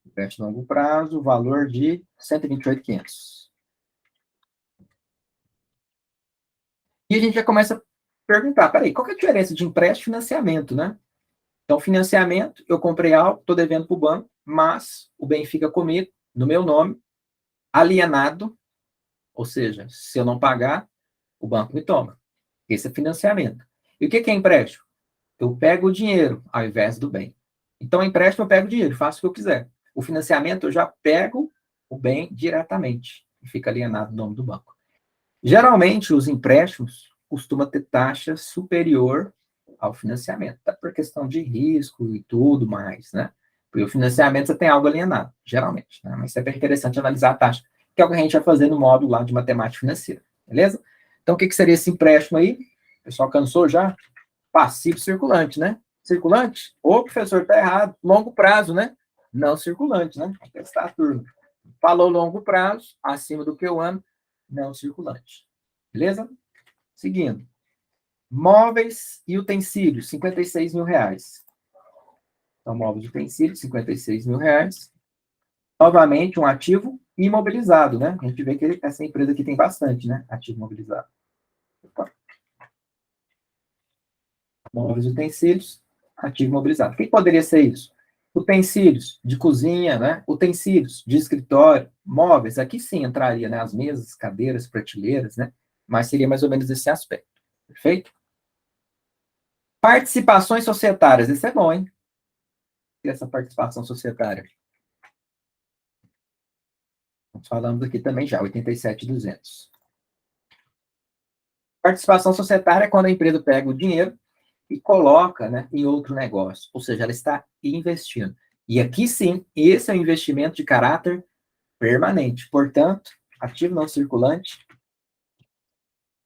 Empréstimo de longo prazo, valor de 128.500. E a gente já começa a perguntar, peraí, qual que é a diferença de empréstimo e financiamento, né? Então, financiamento, eu comprei algo, estou devendo para o banco, mas o bem fica comigo, no meu nome, alienado, ou seja, se eu não pagar, o banco me toma. Esse é financiamento. E o que é empréstimo? Eu pego o dinheiro ao invés do bem. Então, empréstimo, eu pego o dinheiro, faço o que eu quiser. O financiamento, eu já pego o bem diretamente e fica alienado no nome do banco. Geralmente, os empréstimos costumam ter taxa superior ao financiamento, tá? Por questão de risco e tudo mais, né? Porque o financiamento você tem algo alienado, geralmente, né? Mas sempre é interessante analisar a taxa, que é o que a gente vai fazer no módulo lá de matemática financeira, beleza? Então, o que seria esse empréstimo aí? O pessoal cansou já? Passivo circulante, né? Circulante? Ô, professor, tá errado. Longo prazo, né? Não circulante, né? Testar a turma. Falou longo prazo, acima do que o ano, não circulante. Beleza? Seguindo. Móveis e utensílios, R$ 56.000. Então, móveis e utensílios, R$ 56.000. Novamente, um ativo imobilizado, né? A gente vê que essa empresa aqui tem bastante, né? Ativo imobilizado. Opa. Móveis e utensílios, ativo imobilizado. O que poderia ser isso? Utensílios de cozinha, né? Utensílios de escritório, móveis. Aqui sim entraria, né? As mesas, cadeiras, prateleiras, né? Mas seria mais ou menos esse aspecto. Perfeito? Participações societárias. Isso é bom, hein? E essa participação societária. Nós falamos aqui também já, 87.200. Participação societária é quando a empresa pega o dinheiro e coloca, né, em outro negócio. Ou seja, ela está investindo. E aqui sim, esse é um investimento de caráter permanente. Portanto, ativo não circulante,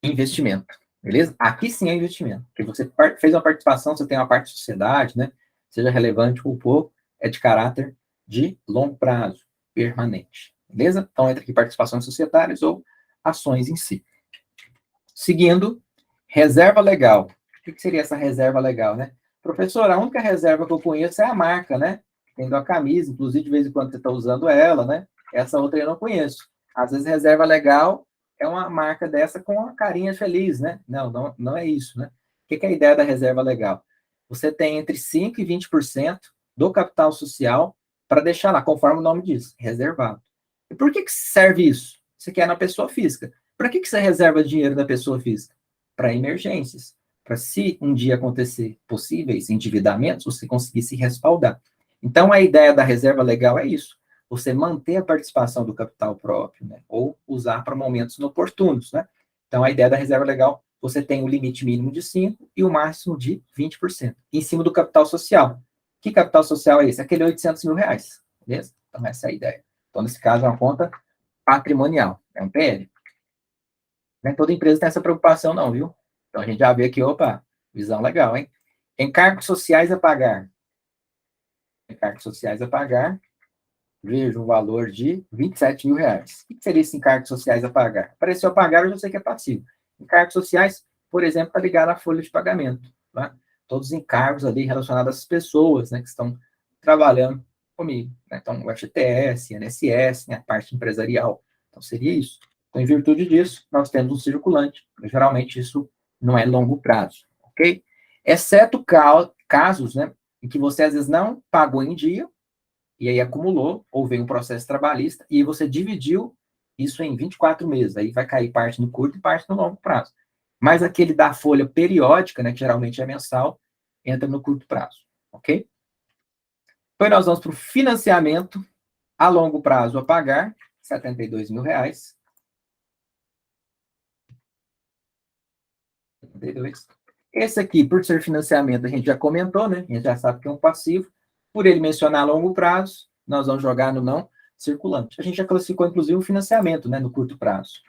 investimento. Beleza? Aqui sim é investimento. Porque você fez uma participação, você tem uma parte de sociedade, né? Seja relevante ou pouco, é de caráter de longo prazo, permanente. Beleza? Então, entra aqui participações societárias ou ações em si. Seguindo, reserva legal. O que seria essa reserva legal, né? Professor, a única reserva que eu conheço é a marca, né? Tendo a camisa, inclusive de vez em quando você está usando ela, né? Essa outra eu não conheço. Às vezes, reserva legal é uma marca dessa com uma carinha feliz, né? Não é isso, né? O que é a ideia da reserva legal? Você tem entre 5% e 20% do capital social para deixar lá, conforme o nome diz, reservado. E por que serve isso? Você quer na pessoa física. Para que você reserva dinheiro da pessoa física? Para emergências. Para se um dia acontecer possíveis endividamentos, você conseguir se respaldar. Então, a ideia da reserva legal é isso. Você manter a participação do capital próprio, né? Ou usar para momentos inoportunos, né? Então, a ideia da reserva legal, você tem o limite mínimo de 5% e o máximo de 20%. Em cima do capital social. Que capital social é esse? Aquele R$ 800.000. Beleza? Então, essa é a ideia. Então, nesse caso, é uma conta patrimonial. É um PL. Nem toda empresa tem essa preocupação, não, viu? Então, a gente já vê aqui, opa, visão legal, hein? Encargos sociais a pagar. Encargos sociais a pagar. Vejo um valor de R$ 27.000. O que seria esses encargos sociais a pagar? Apareceu a pagar, eu já sei que é passivo. Encargos sociais, por exemplo, está ligado à folha de pagamento. Tá? Todos os encargos ali relacionados às pessoas, né, que estão trabalhando comigo. Né? Então, o FGTS, INSS, né, a parte empresarial. Então, seria isso. Então, em virtude disso, nós temos um circulante. Geralmente, isso não é longo prazo, ok? Exceto casos, né, em que você, às vezes, não pagou em dia, e aí acumulou, ou veio um processo trabalhista, e você dividiu isso em 24 meses. Aí vai cair parte no curto e parte no longo prazo. Mas aquele da folha periódica, né, que geralmente é mensal, entra no curto prazo, ok? Depois nós vamos para o financiamento a longo prazo a pagar, R$ 72.000. 72. Esse aqui, por ser financiamento, a gente já comentou, né? A gente já sabe que é um passivo. Por ele mencionar a longo prazo, nós vamos jogar no não circulante. A gente já classificou, inclusive, o financiamento, né? No curto prazo.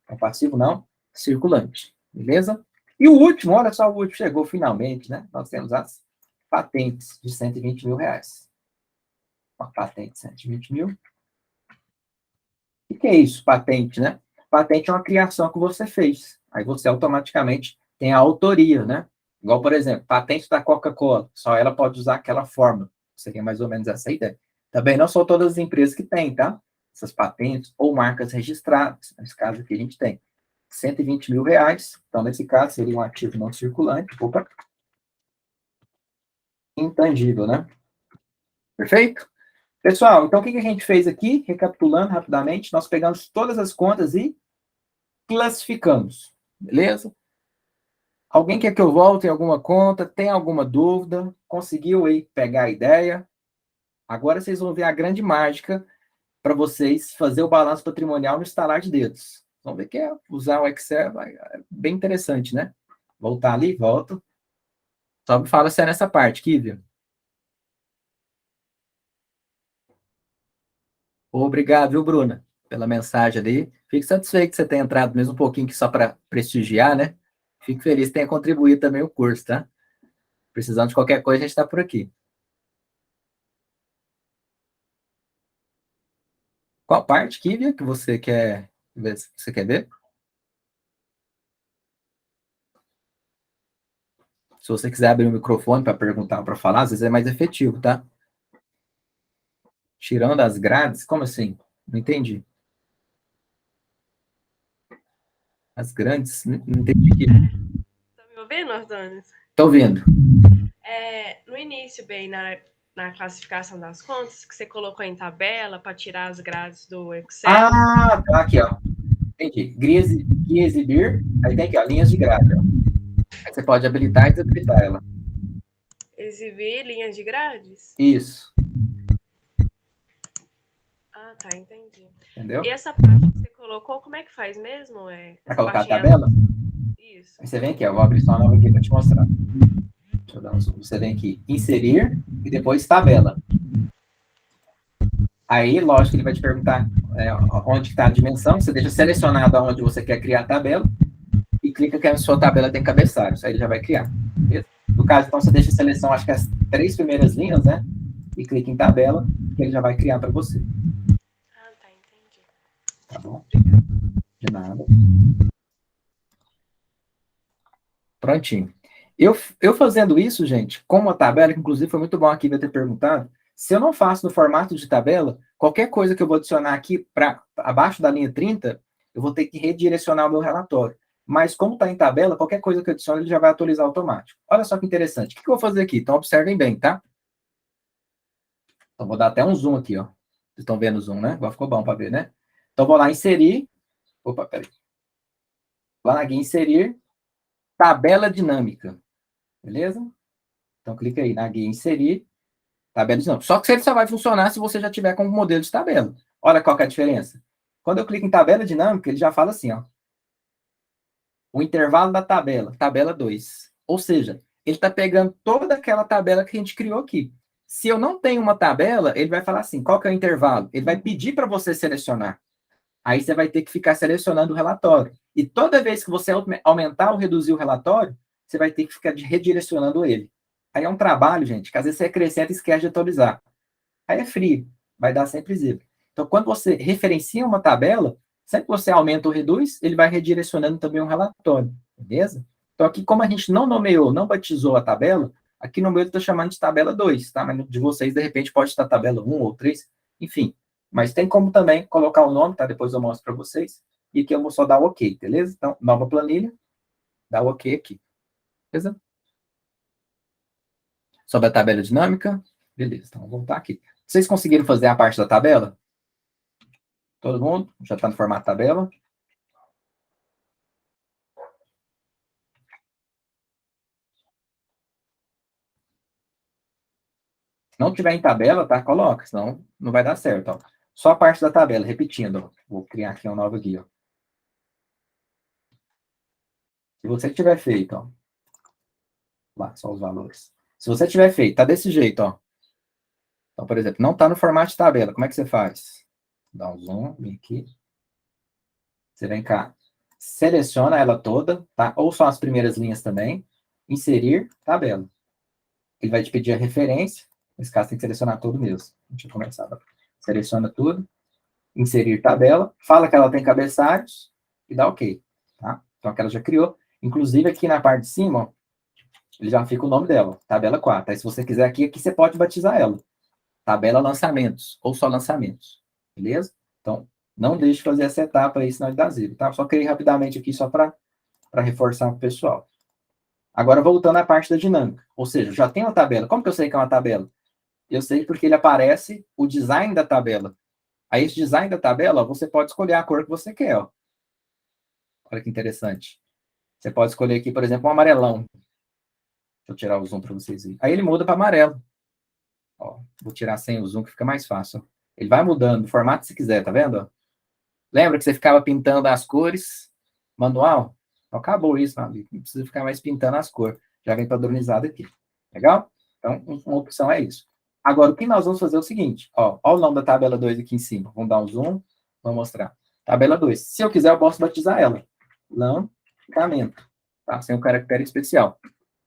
É passivo não, circulante. Beleza? E o último, olha só, o último chegou finalmente, né? Nós temos as patentes de R$ 120.000. Uma patente de 120 mil. O que é isso, patente, né? Patente é uma criação que você fez. Aí você automaticamente tem a autoria, né? Igual, por exemplo, patente da Coca-Cola. Só ela pode usar aquela fórmula. Seria mais ou menos essa a ideia. Também não são todas as empresas que têm, tá? Essas patentes ou marcas registradas. Nesse caso aqui a gente tem. 120 mil reais. Então, nesse caso, seria um ativo não circulante. Opa. Intangível, né? Perfeito? Pessoal, então o que a gente fez aqui? Recapitulando rapidamente, nós pegamos todas as contas e classificamos. Beleza? Alguém quer que eu volte em alguma conta? Tem alguma dúvida? Conseguiu aí pegar a ideia? Agora vocês vão ver a grande mágica para vocês fazer o balanço patrimonial no estalar de dedos. Vamos ver que é usar o Excel, é bem interessante, né? Voltar ali, volto. Só me fala se é nessa parte, Kívia. Obrigado, viu, Bruna, pela mensagem ali. Fico satisfeito que você tenha entrado mesmo um pouquinho aqui só para prestigiar, né? Fico feliz que tenha contribuído também o curso, tá? Precisando de qualquer coisa, a gente está por aqui. Qual parte, Kívia, que você quer ver? Você quer ver? Se você quiser abrir o microfone para perguntar, para falar, às vezes é mais efetivo, tá? Tirando as grades? Como assim? Não entendi. As grandes? Não entendi aqui. Tá me ouvindo, Ardonis? Tô ouvindo. No início, bem, na classificação das contas, que você colocou em tabela para tirar as grades do Excel. Ah, tá aqui, ó. Entendi. Guia exibir, aí tem aqui, ó, linhas de grade, ó. Aí você pode habilitar e desabilitar ela. Exibir linhas de grades? Isso. Ah, tá, entendi. Entendeu? E essa parte que você colocou, como é que faz mesmo? Para colocar a Partinha tabela? Isso. Aí você vem aqui, ó. Eu vou abrir só uma nova aqui para te mostrar. Deixa eu dar um zoom. Você vem aqui, inserir e depois tabela. Aí, lógico, ele vai te perguntar onde está a dimensão. Você deixa selecionado onde você quer criar a tabela e clica que a sua tabela tem cabeçalhos. Aí ele já vai criar. Beleza? No caso, então, você deixa a seleção, acho que as 3 primeiras linhas, né? E clica em tabela, que ele já vai criar para você. Ah, tá, entendi. Tá bom? De nada. Prontinho. Eu fazendo isso, gente, com uma tabela, que inclusive foi muito bom aqui ter perguntado, se eu não faço no formato de tabela, qualquer coisa que eu vou adicionar aqui para abaixo da linha 30, eu vou ter que redirecionar o meu relatório. Mas como está em tabela, qualquer coisa que eu adicione, ele já vai atualizar automático. Olha só que interessante. O que eu vou fazer aqui? Então, observem bem, tá? Então, vou dar até um zoom aqui, ó. Vocês estão vendo o zoom, né? Agora ficou bom para ver, né? Então, vou lá inserir. Opa, peraí. Vou lá aqui inserir tabela dinâmica. Beleza? Então, clica aí na guia inserir, tabela dinâmica. Só que ele só vai funcionar se você já tiver com um modelo de tabela. Olha qual que é a diferença. Quando eu clico em tabela dinâmica, ele já fala assim, ó. O intervalo da tabela, tabela 2. Ou seja, ele está pegando toda aquela tabela que a gente criou aqui. Se eu não tenho uma tabela, ele vai falar assim, qual que é o intervalo? Ele vai pedir para você selecionar. Aí você vai ter que ficar selecionando o relatório. E toda vez que você aumentar ou reduzir o relatório, você vai ter que ficar redirecionando ele. Aí é um trabalho, gente, que às vezes você acrescenta e esquece de atualizar. Aí é frio, vai dar sempre zero. Então, quando você referencia uma tabela, sempre que você aumenta ou reduz, ele vai redirecionando também um relatório, beleza? Então, aqui, como a gente não nomeou, não batizou a tabela, aqui no meu eu estou chamando de tabela 2, tá? Mas de vocês, de repente, pode estar tabela 1 ou 3, enfim. Mas tem como também colocar o nome, tá? Depois eu mostro para vocês. E aqui eu vou só dar o OK, beleza? Então, nova planilha, dá o OK aqui, beleza? Sobre a tabela dinâmica, beleza. Então, vou voltar aqui. Vocês conseguiram fazer a parte da tabela? Todo mundo? Já está no formato tabela? Se não tiver em tabela, tá? Coloca, senão não vai dar certo. Ó. Só a parte da tabela, repetindo. Ó. Vou criar aqui um novo aqui. Ó. Se você tiver feito, ó. Lá, só os valores. Se você tiver feito, tá desse jeito, ó. Então, por exemplo, não tá no formato de tabela. Como é que você faz? Dá um zoom, vem aqui. Você vem cá, seleciona ela toda, tá? Ou só as primeiras linhas também. Inserir tabela. Ele vai te pedir a referência. Nesse caso, tem que selecionar tudo mesmo. Deixa eu começar. Tá? Seleciona tudo. Inserir tabela. Fala que ela tem cabeçalhos e dá OK. Tá? Então, aquela já criou. Inclusive, aqui na parte de cima, ó, ele já fica o nome dela. Tabela 4. Aí, se você quiser aqui você pode batizar ela. Tabela lançamentos. Ou só lançamentos. Beleza? Então, Não deixe de fazer essa etapa aí, senão ele dá zero, tá? Só criei rapidamente aqui, só para reforçar para o pessoal. Agora, voltando à parte da dinâmica. Ou seja, já tem uma tabela. Como que eu sei que é uma tabela? Eu sei porque ele aparece o design da tabela. Aí, esse design da tabela, ó, você pode escolher a cor que você quer. Ó. Olha que interessante. Você pode escolher aqui, por exemplo, um amarelão. Deixa eu tirar o zoom para vocês verem. Aí ele muda para amarelo. Ó, vou tirar sem o zoom, que fica mais fácil. Ele vai mudando o formato se quiser, tá vendo? Lembra que você ficava pintando as cores manual? Então, acabou isso, meu amigo. Não precisa ficar mais pintando as cores. Já vem padronizado aqui. Legal? Então, uma opção é isso. Agora, o que nós vamos fazer é o seguinte. Ó o nome da tabela 2 aqui em cima. Vamos dar um zoom. Vamos mostrar. Tabela 2. Se eu quiser, eu posso batizar ela. Lançamento. Tá? Sem um caractere especial.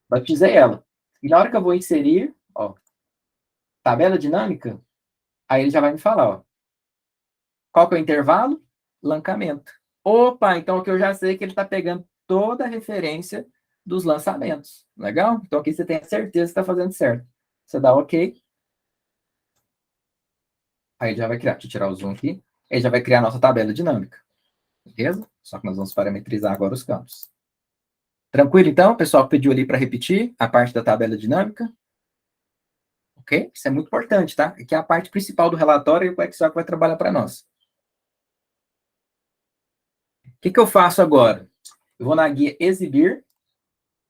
Batizei ela. E na hora que eu vou inserir, ó, tabela dinâmica, aí ele já vai me falar, ó. Qual que é o intervalo? Lançamento. Opa, então aqui eu já sei que ele está pegando toda a referência dos lançamentos. Legal? Então aqui você tem a certeza que está fazendo certo. Você dá OK. Aí já vai criar. Deixa eu tirar o zoom aqui. Ele já vai criar a nossa tabela dinâmica. Beleza? Só que nós vamos parametrizar agora os campos. Tranquilo, então? O pessoal pediu ali para repetir a parte da tabela dinâmica. Ok? Isso é muito importante, tá? Que é a parte principal do relatório e o Excel que vai trabalhar para nós. O que eu faço agora? Eu vou na guia exibir,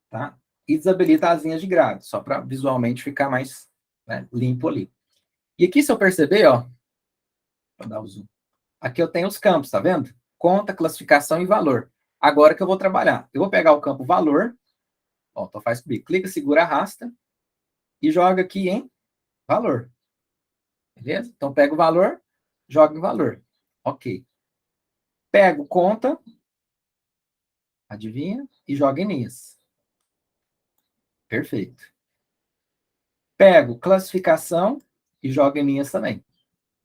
tá? E desabilita as linhas de grade, só para visualmente ficar mais, né, limpo ali. E aqui, se eu perceber, ó, vou dar o zoom. Aqui eu tenho os campos, tá vendo? Conta, classificação e valor. Agora que eu vou trabalhar. Eu vou pegar o campo valor, ó, então faz comigo. Clica, segura, arrasta e joga aqui em valor. Beleza? Então pega o valor, joga em valor. Ok. Pego conta, adivinha, e joga em linhas. Perfeito. Pego classificação e jogo em linhas também.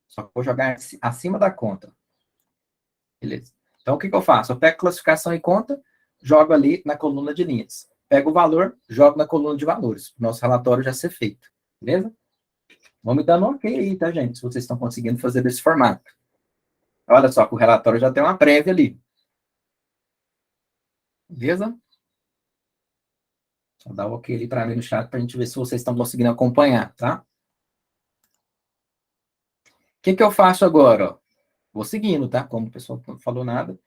Só que vou jogar acima da conta. Beleza. Então, o que eu faço? Eu pego classificação e conta, jogo ali na coluna de linhas. Pego o valor, jogo na coluna de valores. Nosso relatório já ser feito. Beleza? Vamos me dando ok aí, tá, gente? Se vocês estão conseguindo fazer desse formato. Olha só, que o relatório já tem uma prévia ali. Beleza? Só dá um ok ali para mim no chat para a gente ver se vocês estão conseguindo acompanhar, tá? O que eu faço agora? Ó? Vou seguindo, tá? Como o pessoal não falou nada.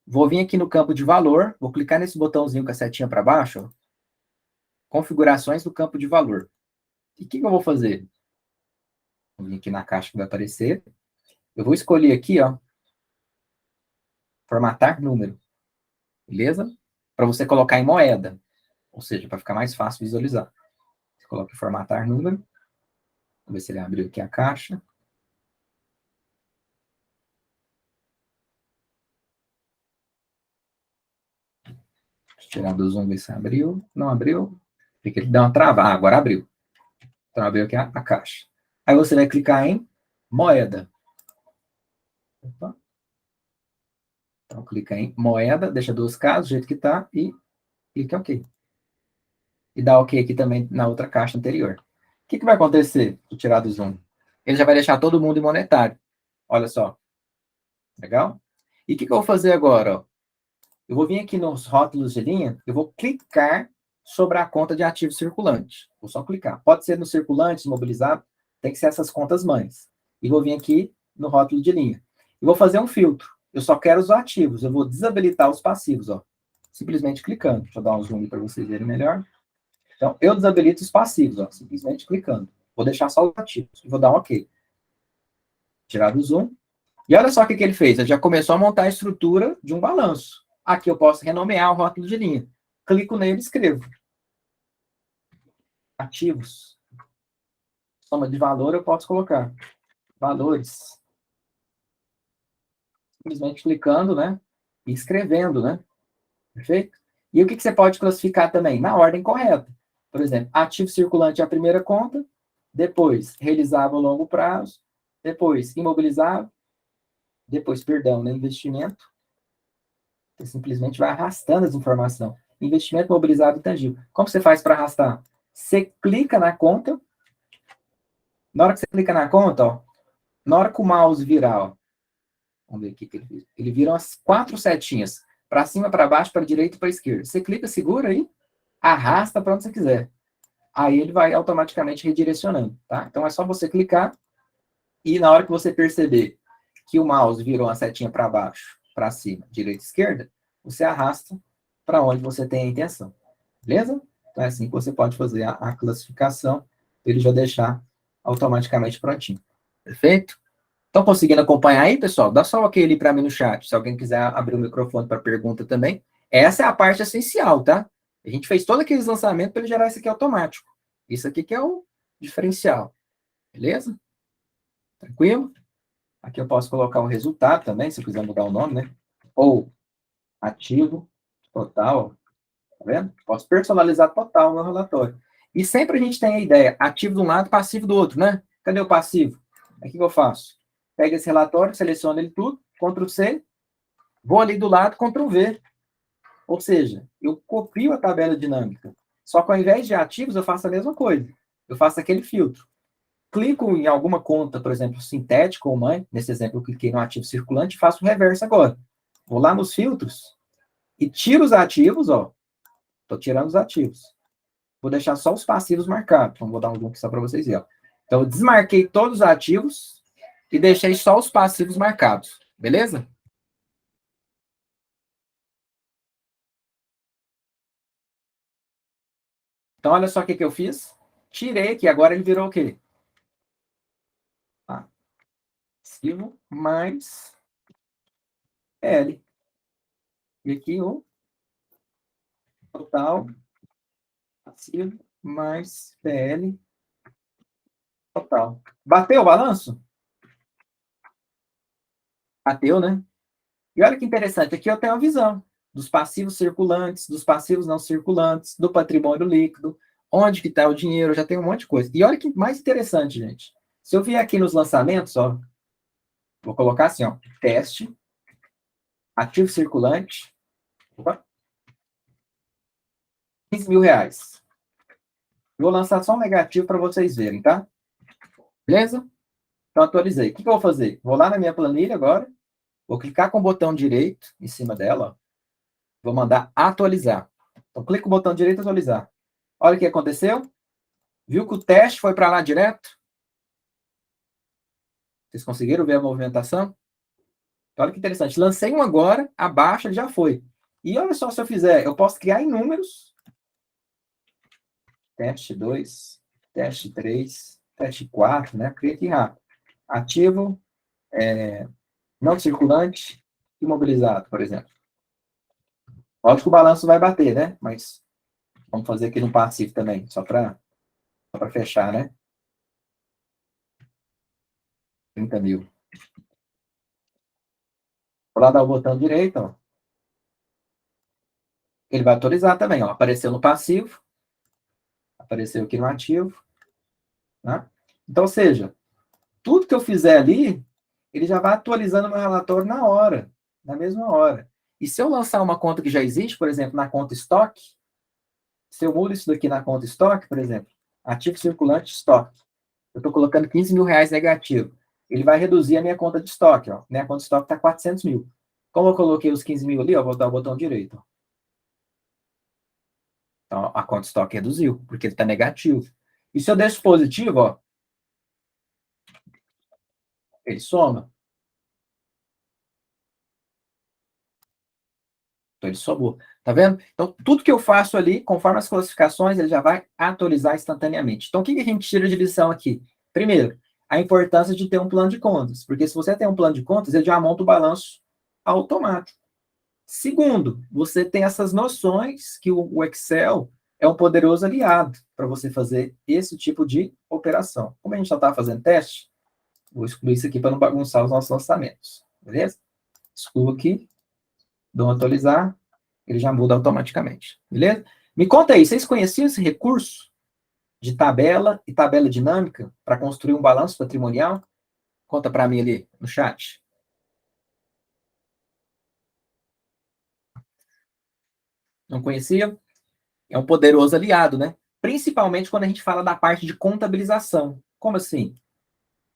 Vou vir aqui no campo de valor, vou clicar nesse botãozinho com a setinha para baixo, ó, configurações do campo de valor. E o que eu vou fazer? Vou vir aqui na caixa que vai aparecer. Eu vou escolher aqui, ó, formatar número. Beleza? Para você colocar em moeda. Ou seja, para ficar mais fácil visualizar. Você coloca em formatar número. Vamos ver se ele abriu aqui a caixa. Deixa eu tirar do zoom, ver se abriu. Não abriu. Fica ele dá uma travada. Ah, agora abriu. Então abriu aqui a caixa. Aí você vai clicar em moeda. Opa. Então clica em moeda, deixa 2 casos, do jeito que está, e clica em OK. E dá OK aqui também na outra caixa anterior. O que vai acontecer? Vou tirar do zoom. Ele já vai deixar todo mundo em monetário. Olha só. Legal? E o que eu vou fazer agora? Ó? Eu vou vir aqui nos rótulos de linha, eu vou clicar sobre a conta de ativo circulante. Vou só clicar. Pode ser no circulante, imobilizado, tem que ser essas contas mães. E vou vir aqui no rótulo de linha. E vou fazer um filtro. Eu só quero os ativos, eu vou desabilitar os passivos, ó. Simplesmente clicando. Deixa eu dar um zoom para vocês verem melhor. Então, eu desabilito os passivos, ó, simplesmente clicando. Vou deixar só os ativos. Vou dar um OK. Tirar do zoom. E olha só o que ele fez. Ele já começou a montar a estrutura de um balanço. Aqui eu posso renomear o rótulo de linha. Clico nele e escrevo. Ativos. Soma de valor eu posso colocar. Valores. Simplesmente clicando, né? E escrevendo, né? Perfeito? E o que você pode classificar também? Na ordem correta. Por exemplo, ativo circulante é a primeira conta, depois realizável a longo prazo, depois imobilizável, depois, perdão, né, investimento. Você simplesmente vai arrastando as informações. Investimento imobilizado intangível. Como você faz para arrastar? Você clica na conta. Na hora que você clica na conta, ó, na hora que o mouse virar, ó, Vamos ver aqui que ele vira. Ele vira as 4 setinhas. Para cima, para baixo, para direita e para esquerda. Você clica, segura aí, arrasta para onde você quiser. Aí ele vai automaticamente redirecionando, tá? Então é só você clicar e na hora que você perceber que o mouse virou uma setinha para baixo, para cima, direita e esquerda, você arrasta para onde você tem a intenção. Beleza? Então é assim que você pode fazer a classificação, ele já deixar automaticamente prontinho. Perfeito? Estão conseguindo acompanhar aí, pessoal? Dá só um ok ali para mim no chat, se alguém quiser abrir o microfone para pergunta também. Essa é a parte essencial, tá? A gente fez todos aqueles lançamentos para ele gerar isso aqui automático. Isso aqui que é o diferencial. Beleza? Tranquilo? Aqui eu posso colocar o resultado também, se eu quiser mudar o nome, né? Ou ativo total. Tá vendo? Posso personalizar total o meu relatório. E sempre a gente tem a ideia, ativo de um lado, passivo do outro, né? Cadê o passivo? Aí o que eu faço? Pego esse relatório, seleciono ele tudo, Ctrl C, vou ali do lado, Ctrl V. Ou seja, eu copio a tabela dinâmica. Só que ao invés de ativos, eu faço a mesma coisa. Eu faço aquele filtro. Clico em alguma conta, por exemplo, sintética ou mãe. Nesse exemplo, eu cliquei no ativo circulante e faço o reverso agora. Vou lá nos filtros e tiro os ativos, ó. Estou tirando os ativos. Vou deixar só os passivos marcados. Então, vou dar um zoom aqui só para vocês verem. Ó. Então, eu desmarquei todos os ativos e deixei só os passivos marcados. Beleza? Então, olha só o que eu fiz. Tirei aqui. Agora ele virou o quê? Passivo mais L. E aqui o total passivo mais PL total. Bateu o balanço? Bateu, né? E olha que interessante, aqui eu tenho a visão dos passivos circulantes, dos passivos não circulantes, do patrimônio líquido, onde que está o dinheiro, já tem um monte de coisa. E olha que mais interessante, gente. Se eu vier aqui nos lançamentos, ó, vou colocar assim, ó, teste, ativo circulante, opa, R$15.000. Vou lançar só um negativo para vocês verem, tá? Beleza? Então, atualizei. O que eu vou fazer? Vou lá na minha planilha agora, vou clicar com o botão direito em cima dela, ó, vou mandar atualizar. Então, clico no botão direito e atualizar. Olha o que aconteceu. Viu que o teste foi para lá direto? Vocês conseguiram ver a movimentação? Olha que interessante. Lancei um agora, abaixo ele já foi. E olha só se eu fizer, eu posso criar em números. Teste 2, teste 3, teste 4, né? Cria aqui rápido. Ativo, não circulante, imobilizado, por exemplo. Lógico que o balanço vai bater, né? Mas vamos fazer aqui no passivo também, só para fechar, né? 30.000. Vou lá dar o botão direito, ó. Ele vai atualizar também, ó. Apareceu no passivo, apareceu aqui no ativo, né? Então, ou seja, tudo que eu fizer ali, ele já vai atualizando o meu relatório na hora, na mesma hora. E se eu lançar uma conta que já existe, por exemplo, na conta estoque, se eu mudo isso daqui na conta estoque, por exemplo, ativo circulante estoque, eu estou colocando R$15.000 negativo, ele vai reduzir a minha conta de estoque, ó. Minha conta de estoque está 400.000. Como eu coloquei os 15.000 ali, ó, vou dar o botão direito, ó. Então, a conta de estoque reduziu, porque ele está negativo. E se eu deixo positivo, ó, ele soma. Então, ele somou. Tá vendo? Então, tudo que eu faço ali, conforme as classificações, ele já vai atualizar instantaneamente. Então, o que a gente tira de lição aqui? Primeiro, a importância de ter um plano de contas. Porque se você tem um plano de contas, ele já monta o balanço automático. Segundo, você tem essas noções que o Excel é um poderoso aliado para você fazer esse tipo de operação. Como a gente já está fazendo teste, vou excluir isso aqui para não bagunçar os nossos lançamentos. Beleza? Excluo aqui, dou um atualizar, ele já muda automaticamente. Beleza? Me conta aí, vocês conheciam esse recurso de tabela e tabela dinâmica para construir um balanço patrimonial? Conta para mim ali no chat. Não conhecia? É um poderoso aliado, né? Principalmente quando a gente fala da parte de contabilização. Como assim?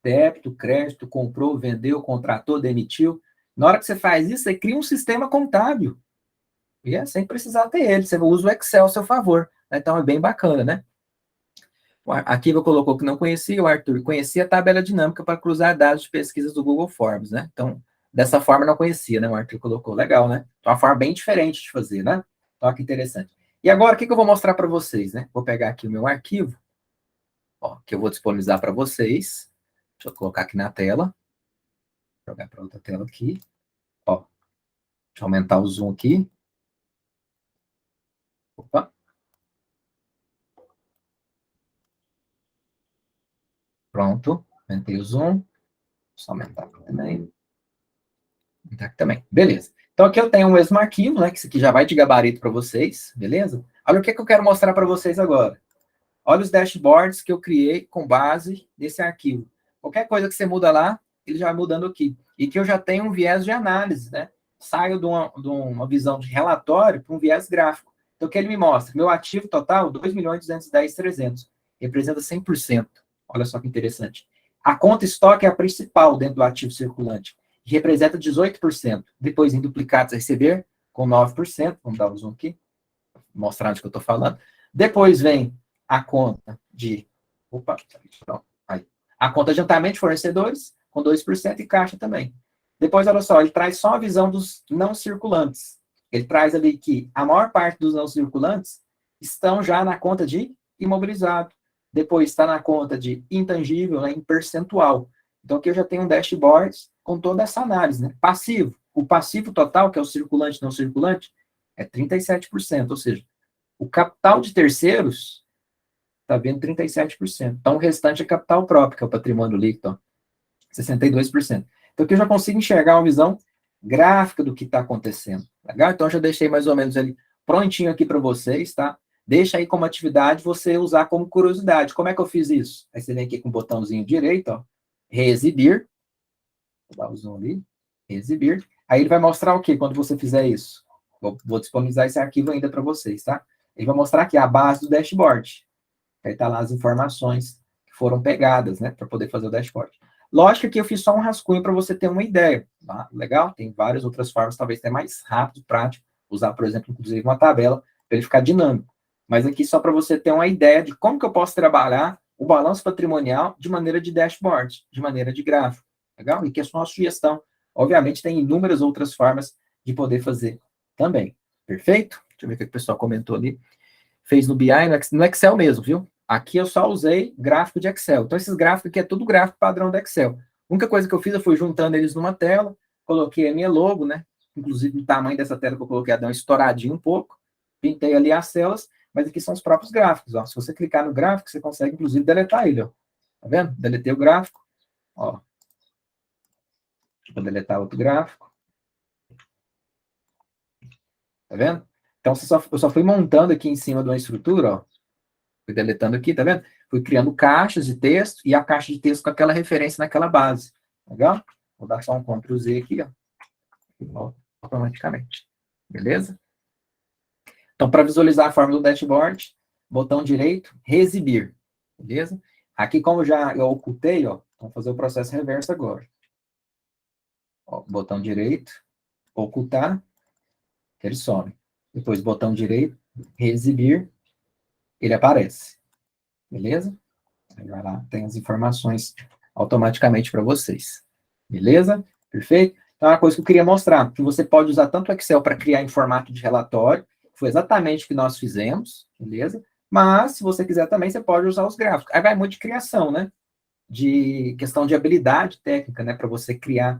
Débito, crédito, comprou, vendeu, contratou, demitiu. Na hora que você faz isso, você cria um sistema contábil. E é sem precisar ter ele. Você usa o Excel a seu favor. Então, é bem bacana, né? A Kiva colocou que não conhecia, o Arthur conhecia a tabela dinâmica para cruzar dados de pesquisas do Google Forms, né? Então, dessa forma não conhecia, né? O Arthur colocou. Legal, né? Então, uma forma bem diferente de fazer, né? Olha que interessante. E agora, o que eu vou mostrar para vocês, né? Vou pegar aqui o meu arquivo, ó, que eu vou disponibilizar para vocês. Deixa eu colocar aqui na tela. Jogar para outra tela aqui. Ó, deixa eu aumentar o zoom aqui. Opa. Pronto. Aumentei o zoom. Só aumentar aqui também. Aumentar aqui também. Beleza. Então, aqui eu tenho o mesmo arquivo, né? Que isso aqui já vai de gabarito para vocês. Beleza? Olha o que eu quero mostrar para vocês agora. Olha os dashboards que eu criei com base nesse arquivo. Qualquer coisa que você muda lá, ele já vai mudando aqui. E que eu já tenho um viés de análise, né? Saio de uma visão de relatório para um viés gráfico. Então, o que ele me mostra? Meu ativo total, 2.210.300. Representa 100%. Olha só que interessante. A conta estoque é a principal dentro do ativo circulante. E representa 18%. Depois, em duplicados a receber, com 9%. Vamos dar um zoom aqui. Mostrar onde que eu estou falando. Depois vem a conta de... Opa, aí. A conta de adiantamento de fornecedores, com 2%, e caixa também. Depois, olha só, ele traz só a visão dos não circulantes. Ele traz ali que a maior parte dos não circulantes estão já na conta de imobilizado. Depois está na conta de intangível, né, em percentual. Então, aqui eu já tenho um dashboard com toda essa análise, né? Passivo. O passivo total, que é o circulante e não circulante, é 37%. Ou seja, o capital de terceiros está vendo 37%. Então, o restante é capital próprio, que é o patrimônio líquido, ó, 62%. Então, aqui eu já consigo enxergar uma visão gráfica do que está acontecendo. Legal? Então, eu já deixei mais ou menos ele prontinho aqui para vocês, tá? Deixa aí como atividade você usar como curiosidade. Como é que eu fiz isso? Aí você vem aqui com o botãozinho direito, ó, reexibir. Vou dar o zoom ali. Reexibir. Aí ele vai mostrar o quê quando você fizer isso? Vou disponibilizar esse arquivo ainda para vocês, tá? Ele vai mostrar aqui a base do dashboard. Aí tá lá as informações que foram pegadas, né, para poder fazer o dashboard. Lógico que eu fiz só um rascunho para você ter uma ideia, tá? Legal? Tem várias outras formas, talvez até mais rápido, prático, usar, por exemplo, inclusive uma tabela, para ele ficar dinâmico. Mas aqui só para você ter uma ideia de como que eu posso trabalhar o balanço patrimonial de maneira de dashboard, de maneira de gráfico. Legal? E que é só uma sugestão. Obviamente, tem inúmeras outras formas de poder fazer também. Perfeito? Deixa eu ver o que o pessoal comentou ali. Fez no BI, no Excel mesmo, viu? Aqui eu só usei gráfico de Excel. Então, esses gráficos aqui é tudo gráfico padrão do Excel. A única coisa que eu fiz, eu fui juntando eles numa tela, coloquei a minha logo, né? Inclusive, o tamanho dessa tela que eu coloquei, deu uma estouradinha um pouco. Pintei ali as células, mas aqui são os próprios gráficos, ó. Se você clicar no gráfico, você consegue, inclusive, deletar ele, ó. Tá vendo? Deletei o gráfico, ó. Deixa eu deletar outro gráfico. Tá vendo? Então, eu só fui montando aqui em cima de uma estrutura, ó. Fui deletando aqui, tá vendo? Fui criando caixas de texto e a caixa de texto com aquela referência naquela base. Legal? Vou dar só um Ctrl Z aqui, ó. E volta automaticamente. Beleza? Então, para visualizar a forma do dashboard, botão direito, reexibir. Beleza? Aqui, como já eu ocultei, ó, vamos fazer o processo reverso agora. Ó, botão direito, ocultar, ele some. Depois, botão direito, reexibir, ele aparece. Beleza? Aí vai lá, tem as informações automaticamente para vocês. Beleza? Perfeito? Então, é uma coisa que eu queria mostrar, que você pode usar tanto o Excel para criar em formato de relatório, foi exatamente o que nós fizemos, beleza? Mas, se você quiser também, você pode usar os gráficos. Aí vai muito de criação, né? De questão de habilidade técnica, né? Para você criar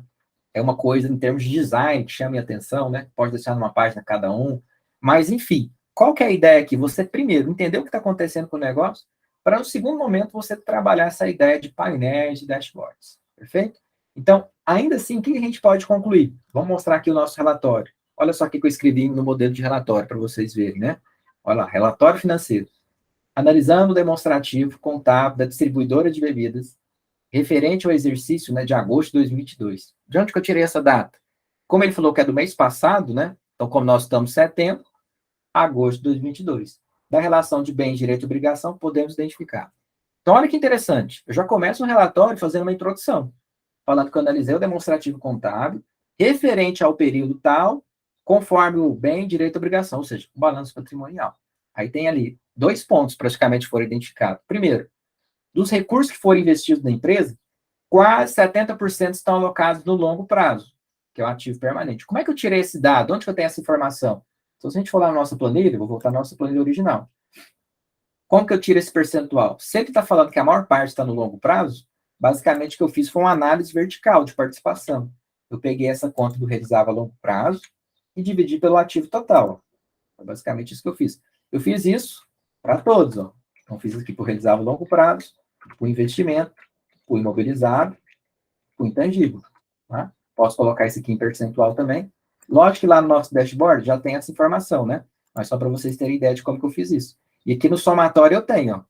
uma coisa em termos de design que chame a atenção, né? Pode deixar numa página cada um. Mas, enfim, qual que é a ideia aqui? Você, primeiro, entender o que está acontecendo com o negócio, para no segundo momento você trabalhar essa ideia de painéis e dashboards. Perfeito? Então, ainda assim, o que a gente pode concluir? Vamos mostrar aqui o nosso relatório. Olha só o que eu escrevi no modelo de relatório para vocês verem, né? Olha lá, relatório financeiro. Analisando o demonstrativo contábil da distribuidora de bebidas referente ao exercício, né, de agosto de 2022. De onde que eu tirei essa data? Como ele falou que é do mês passado, né? Então, como nós estamos em setembro, agosto de 2022. Da relação de bem, direito e obrigação, podemos identificar. Então, olha que interessante. Eu já começo um relatório fazendo uma introdução, falando que eu analisei o demonstrativo contábil referente ao período tal, conforme o bem, direito e obrigação, ou seja, o balanço patrimonial. Aí tem ali 2 pontos praticamente foram identificados. Primeiro, dos recursos que foram investidos na empresa, quase 70% estão alocados no longo prazo, que é o ativo permanente. Como é que eu tirei esse dado? Onde que eu tenho essa informação? Então, se a gente for lá na nossa planilha, vou voltar à nossa planilha original. Como que eu tiro esse percentual? Se ele está falando que a maior parte está no longo prazo, basicamente o que eu fiz foi uma análise vertical de participação. Eu peguei essa conta do realizável a longo prazo e dividi pelo ativo total. É basicamente isso que eu fiz. Eu fiz isso para todos. Ó. Então, fiz aqui para o realizável a longo prazo, o investimento, o imobilizado, o intangível. Tá? Posso colocar isso aqui em percentual também. Lógico que lá no nosso dashboard já tem essa informação, né? Mas só para vocês terem ideia de como que eu fiz isso. E aqui no somatório eu tenho, ó.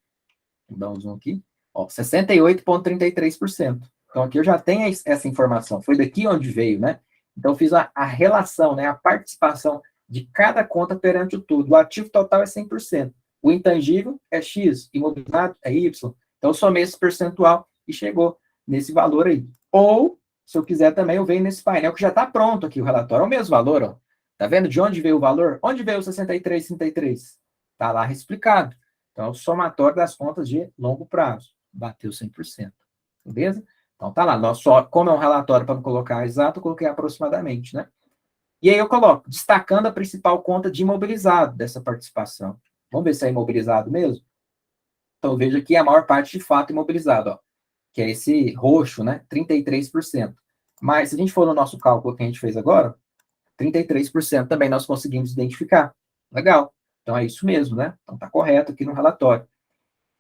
Vou dar um zoom aqui. Ó, 68,33%. Então aqui eu já tenho essa informação. Foi daqui onde veio, né? Então eu fiz a relação, né? A participação de cada conta perante o todo. O ativo total é 100%. O intangível é X, imobilizado é Y. Então eu somei esse percentual e chegou nesse valor aí. Ou, se eu quiser também, eu venho nesse painel que já está pronto aqui o relatório. É o mesmo valor, ó. Tá vendo de onde veio o valor? Onde veio o 63,33? Tá lá explicado. Então, é o somatório das contas de longo prazo. Bateu 100%. Beleza? Então, tá lá. Como é um relatório para não colocar exato, eu coloquei aproximadamente, né? E aí eu coloco, destacando a principal conta de imobilizado dessa participação. Vamos ver se é imobilizado mesmo? Então, eu vejo aqui a maior parte de fato imobilizado, ó, que é esse roxo, né? 33%. Mas, se a gente for no nosso cálculo que a gente fez agora, 33% também nós conseguimos identificar. Legal. Então, é isso mesmo, né? Então, está correto aqui no relatório.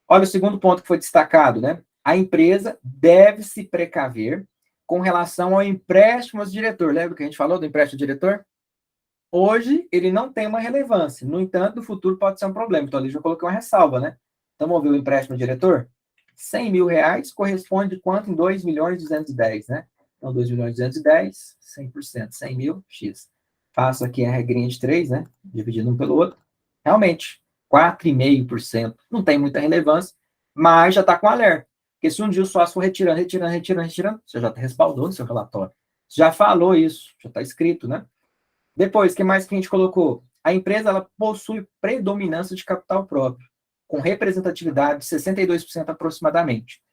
Olha o segundo ponto que foi destacado, né? A empresa deve se precaver com relação ao empréstimo ao diretor. Lembra que a gente falou do empréstimo ao diretor? Hoje, ele não tem uma relevância. No entanto, no futuro pode ser um problema. Então, ali já coloquei uma ressalva, né? Então, vamos ver o empréstimo ao diretor? 100 mil reais corresponde quanto em 2 milhões e 210, né? Então, 2 milhões e 210, 100%, 100 mil, X. Faço aqui a regrinha de 3, né? Dividindo um pelo outro. Realmente, 4,5%. Não tem muita relevância, mas já está com alerta. Porque se um dia o sócio for retirando, você já respaldou no seu relatório. Você já falou isso, já está escrito, né? Depois, o que mais que a gente colocou? A empresa ela possui predominância de capital próprio, com representatividade de 62% aproximadamente.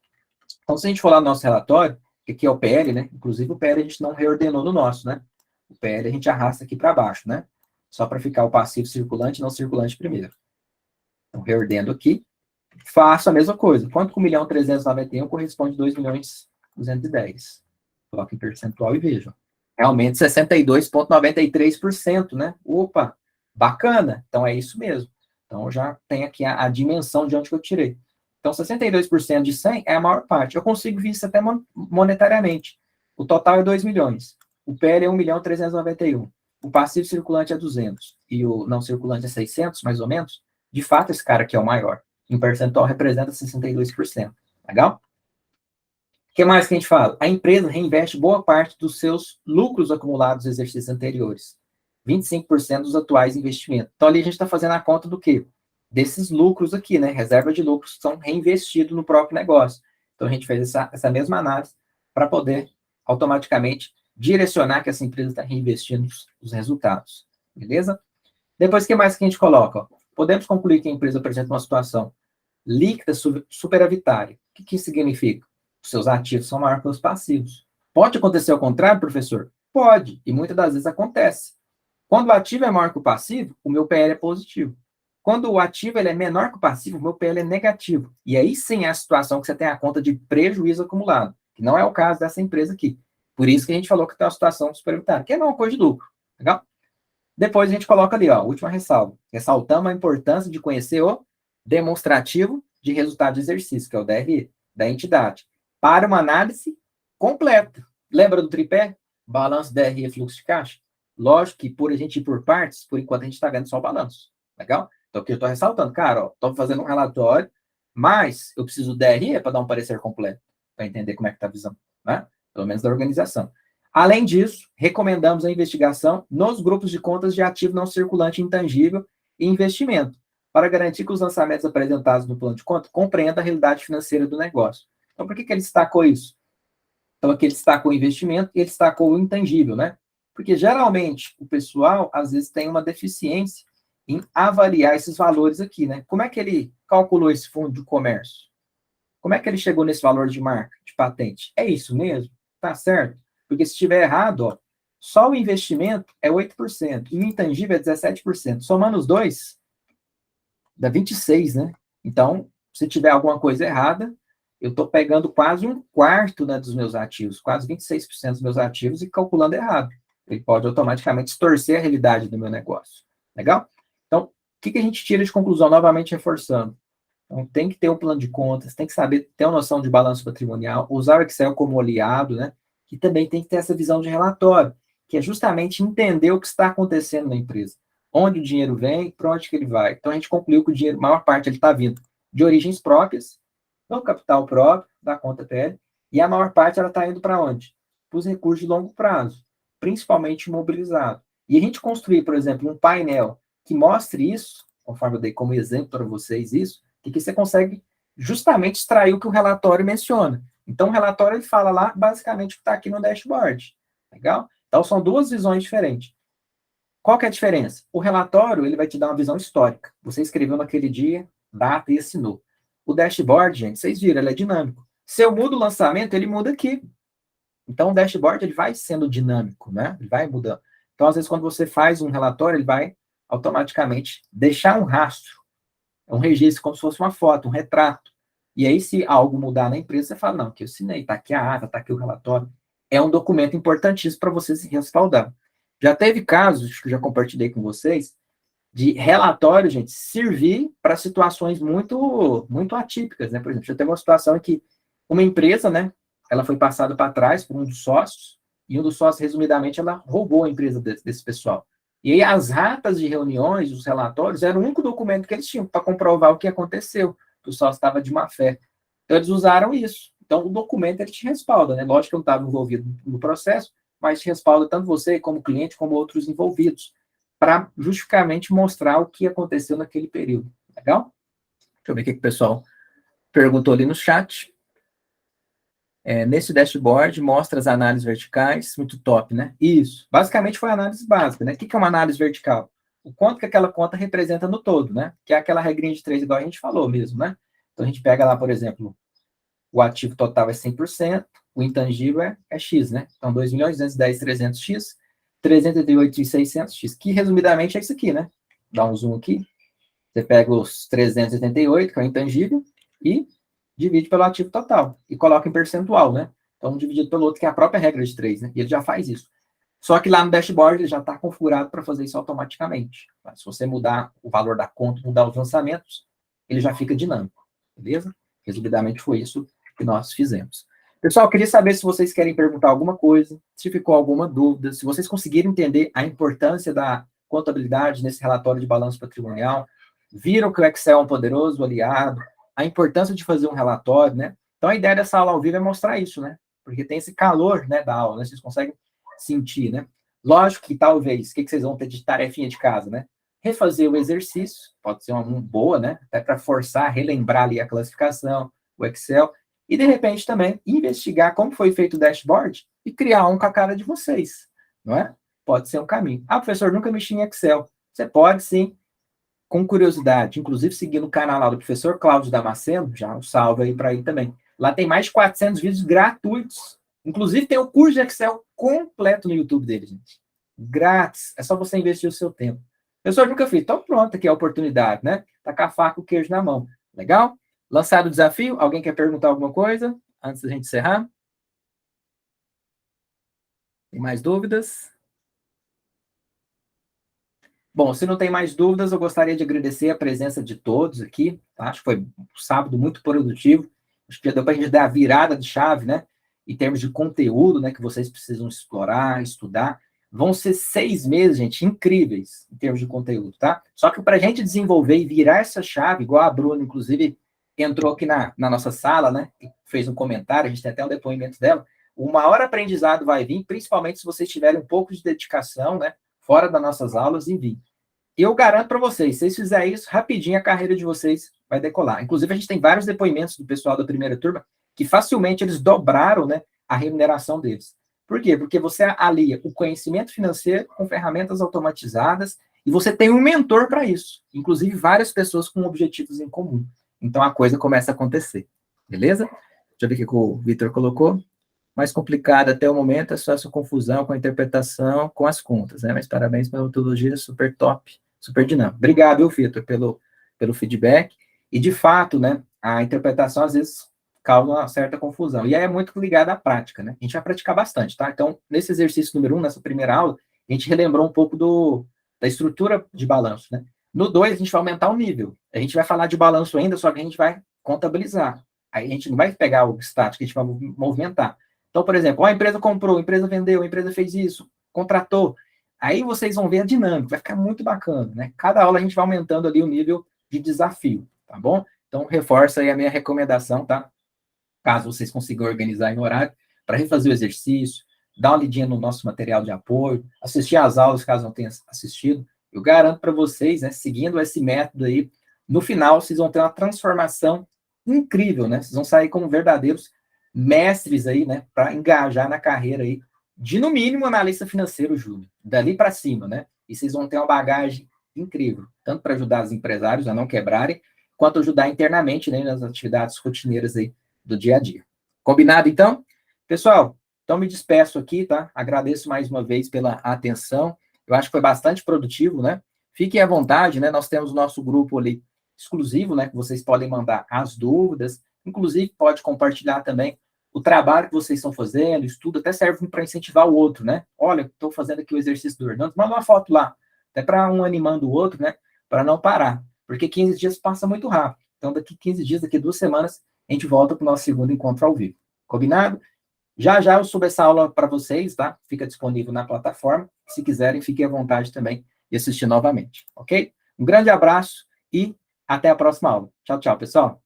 Então, se a gente for lá no nosso relatório, que aqui é o PL, né? Inclusive o PL a gente não reordenou no nosso, né? O PL a gente arrasta aqui para baixo, né? Só para ficar o passivo circulante e não circulante primeiro. Então, reordeno aqui. Faço a mesma coisa. Quanto que 1.391 corresponde a 2.210? Coloco em percentual e vejo. Realmente 62,93%, né? Opa, bacana. Então é isso mesmo. Então já tem aqui a dimensão de onde que eu tirei. Então 62% de 100 é a maior parte. Eu consigo ver isso até monetariamente. O total é 2 milhões. O PL é 1.391. O passivo circulante é 200. E o não circulante é 600, mais ou menos. De fato, esse cara aqui é o maior. Em percentual representa 62%. Legal? O que mais que a gente fala? A empresa reinveste boa parte dos seus lucros acumulados nos exercícios anteriores. 25% dos atuais investimentos. Então, ali a gente está fazendo a conta do quê? Desses lucros aqui, né? Reserva de lucros que são reinvestidos no próprio negócio. Então, a gente fez essa mesma análise para poder automaticamente direcionar que essa empresa está reinvestindo os resultados. Beleza? Depois, o que mais que a gente coloca? Podemos concluir que a empresa apresenta uma situação líquida superavitária. O que isso significa? Os seus ativos são maiores que os passivos. Pode acontecer ao contrário, professor? Pode, e muitas das vezes acontece. Quando o ativo é maior que o passivo, o meu PL é positivo. Quando o ativo ele é menor que o passivo, o meu PL é negativo. E aí sim é a situação que você tem a conta de prejuízo acumulado, que não é o caso dessa empresa aqui. Por isso que a gente falou que tem uma situação superavitária, que é a mesma coisa de lucro. Legal? Depois a gente coloca ali, ó, última ressalva. Ressaltamos a importância de conhecer o demonstrativo de resultado de exercício, que é o DRE, da entidade, para uma análise completa. Lembra do tripé? Balanço, DRE, fluxo de caixa? Lógico que por a gente ir por partes, por enquanto a gente está vendo só o balanço. Legal? Então, aqui eu estou ressaltando, cara, estou fazendo um relatório, mas eu preciso do DRE para dar um parecer completo, para entender como é que está a visão, né? Pelo menos da organização. Além disso, recomendamos a investigação nos grupos de contas de ativo não circulante intangível e investimento, para garantir que os lançamentos apresentados no plano de conta compreendam a realidade financeira do negócio. Então, por que ele destacou isso? Então, aqui ele destacou o investimento e ele destacou o intangível, né? Porque geralmente o pessoal, às vezes, tem uma deficiência em avaliar esses valores aqui, né? Como é que ele calculou esse fundo de comércio? Como é que ele chegou nesse valor de marca, de patente? É isso mesmo? Tá certo? Porque se estiver errado, ó, só o investimento é 8%, e o intangível é 17%. Somando os dois, dá 26%, né? Então, se tiver alguma coisa errada, eu estou pegando quase um quarto, né, dos meus ativos, quase 26% dos meus ativos e calculando errado. Ele pode automaticamente distorcer a realidade do meu negócio. Legal? Então, o que a gente tira de conclusão? Novamente reforçando. Então, tem que ter um plano de contas, tem que saber ter uma noção de balanço patrimonial, usar o Excel como aliado, né? E também tem que ter essa visão de relatório, que é justamente entender o que está acontecendo na empresa. Onde o dinheiro vem, para onde que ele vai. Então, a gente concluiu que o dinheiro, a maior parte, ele está vindo de origens próprias, do capital próprio, da conta PL, e a maior parte, ela está indo para onde? Para os recursos de longo prazo, principalmente imobilizado. E a gente construir, por exemplo, um painel que mostre isso, conforme eu dei como exemplo para vocês isso, que você consegue justamente extrair o que o relatório menciona. Então, o relatório ele fala lá, basicamente, o que está aqui no dashboard. Legal? Então, são duas visões diferentes. Qual que é a diferença? O relatório ele vai te dar uma visão histórica. Você escreveu naquele dia, data e assinou. O dashboard, gente, vocês viram, ele é dinâmico. Se eu mudo o lançamento, ele muda aqui. Então, o dashboard ele vai sendo dinâmico, né? Ele vai mudando. Então, às vezes, quando você faz um relatório, ele vai automaticamente deixar um rastro. É um registro, como se fosse uma foto, um retrato. E aí, se algo mudar na empresa, você fala, não, que eu assinei, está aqui a ata, está aqui o relatório. É um documento importantíssimo para você se respaldar. Já teve casos, que eu já compartilhei com vocês, de relatório, gente, servir para situações muito, muito atípicas, né? Por exemplo, já teve uma situação em que uma empresa, né, ela foi passada para trás por um dos sócios, e um dos sócios, resumidamente, ela roubou a empresa desse pessoal. E aí as atas de reuniões, os relatórios, era o único documento que eles tinham para comprovar o que aconteceu, que o sócio estava de má fé. Então eles usaram isso. Então o documento ele te respalda, né? Lógico que eu não estava envolvido no processo, mas te respalda tanto você como cliente, como outros envolvidos, para justificamente mostrar o que aconteceu naquele período. Legal? Deixa eu ver o que o pessoal perguntou ali no chat. Nesse dashboard, mostra as análises verticais, muito top, né? Isso. Basicamente foi a análise básica, né? O que é uma análise vertical? O quanto que aquela conta representa no todo, né? Que é aquela regrinha de 3, igual a gente falou mesmo, né? Então, a gente pega lá, por exemplo, o ativo total é 100%, o intangível é X, né? Então, 2.210.300x, 388.600x, que resumidamente é isso aqui, né? Dá um zoom aqui. Você pega os 388, que é o intangível, e divide pelo ativo total. E coloca em percentual, né? Então, um dividido pelo outro, que é a própria regra de 3, né? E ele já faz isso. Só que lá no dashboard, ele já está configurado para fazer isso automaticamente. Tá? Se você mudar o valor da conta, mudar os lançamentos, ele já fica dinâmico. Beleza? Resumidamente, foi isso que nós fizemos. Pessoal, eu queria saber se vocês querem perguntar alguma coisa, se ficou alguma dúvida, se vocês conseguiram entender a importância da contabilidade nesse relatório de balanço patrimonial, viram que o Excel é um poderoso aliado, a importância de fazer um relatório, né? Então, a ideia dessa aula ao vivo é mostrar isso, né? Porque tem esse calor, né, da aula, né? Vocês conseguem sentir, né? Lógico que talvez, o que vocês vão ter de tarefinha de casa, né? Refazer o exercício, pode ser uma boa, né? Até para forçar, relembrar ali a classificação, o Excel, e de repente também investigar como foi feito o dashboard e criar um com a cara de vocês, não é? Pode ser um caminho. Ah, professor, nunca mexi em Excel. Você pode sim, com curiosidade, inclusive seguindo o canal lá do professor Cláudio Damasceno, já um salve aí para ele também. Lá tem mais de 400 vídeos gratuitos. Inclusive tem o curso de Excel completo no YouTube dele, gente. Grátis. É só você investir o seu tempo. Professor, nunca fiz. Então pronto, aqui é a oportunidade, né? Tá com a faca e o queijo na mão. Legal? Lançado o desafio? Alguém quer perguntar alguma coisa antes da gente encerrar? Tem mais dúvidas? Bom, se não tem mais dúvidas, eu gostaria de agradecer a presença de todos aqui, tá? Acho que foi um sábado muito produtivo, acho que já deu para a gente dar a virada de chave, né? Em termos de conteúdo, né? Que vocês precisam explorar, estudar. Vão ser 6 meses, gente, incríveis em termos de conteúdo, tá? Só que para a gente desenvolver e virar essa chave, igual a Bruna, inclusive, entrou aqui na nossa sala, né? Fez um comentário, a gente tem até um depoimento dela. O maior aprendizado vai vir, principalmente se vocês tiverem um pouco de dedicação, né? Fora das nossas aulas e vir. E eu garanto para vocês, se vocês fizerem isso, rapidinho a carreira de vocês vai decolar. Inclusive, a gente tem vários depoimentos do pessoal da primeira turma que facilmente eles dobraram, né, a remuneração deles. Por quê? Porque você alia o conhecimento financeiro com ferramentas automatizadas e você tem um mentor para isso. Inclusive, várias pessoas com objetivos em comum. Então, a coisa começa a acontecer. Beleza? Deixa eu ver o que o Vitor colocou. Mais complicado até o momento é só essa confusão com a interpretação, com as contas, né? Mas parabéns pela metodologia super top, super dinâmica. Obrigado, Vitor, pelo feedback. E, de fato, né, a interpretação, às vezes, causa uma certa confusão. E aí é muito ligado à prática, né? A gente vai praticar bastante, tá? Então, nesse exercício número 1, nessa primeira aula, a gente relembrou um pouco da estrutura de balanço, né? No 2, a gente vai aumentar o nível. A gente vai falar de balanço ainda, só que a gente vai contabilizar. Aí a gente não vai pegar o estático, a gente vai movimentar. Então, por exemplo, a empresa comprou, a empresa vendeu, a empresa fez isso, contratou. Aí vocês vão ver a dinâmica, vai ficar muito bacana, né? Cada aula a gente vai aumentando ali o nível de desafio, tá bom? Então, reforça aí a minha recomendação, tá? Caso vocês consigam organizar em horário, para refazer o exercício, dar uma lidinha no nosso material de apoio, assistir às aulas, caso não tenha assistido. Eu garanto para vocês, né, seguindo esse método aí, no final vocês vão ter uma transformação incrível, né? Vocês vão sair como verdadeiros mestres aí, né, para engajar na carreira aí de, no mínimo, analista financeiro júnior, dali para cima, né? E vocês vão ter uma bagagem incrível, tanto para ajudar os empresários a não quebrarem, quanto ajudar internamente, né, nas atividades rotineiras aí do dia a dia. Combinado, então? Pessoal, então me despeço aqui, tá? Agradeço mais uma vez pela atenção. Eu acho que foi bastante produtivo, né? Fiquem à vontade, né? Nós temos o nosso grupo ali exclusivo, né? Que vocês podem mandar as dúvidas. Inclusive, pode compartilhar também o trabalho que vocês estão fazendo, estudo, até serve para incentivar o outro, né? Olha, estou fazendo aqui o exercício do Hernando, manda uma foto lá, até para um animando o outro, né? Para não parar, porque 15 dias passa muito rápido. Então, daqui 15 dias, daqui 2 semanas, a gente volta para o nosso segundo encontro ao vivo. Combinado? Já já eu subo essa aula para vocês, tá? Fica disponível na plataforma. Se quiserem, fiquem à vontade também de assistir novamente, ok? Um grande abraço e até a próxima aula. Tchau, tchau, pessoal.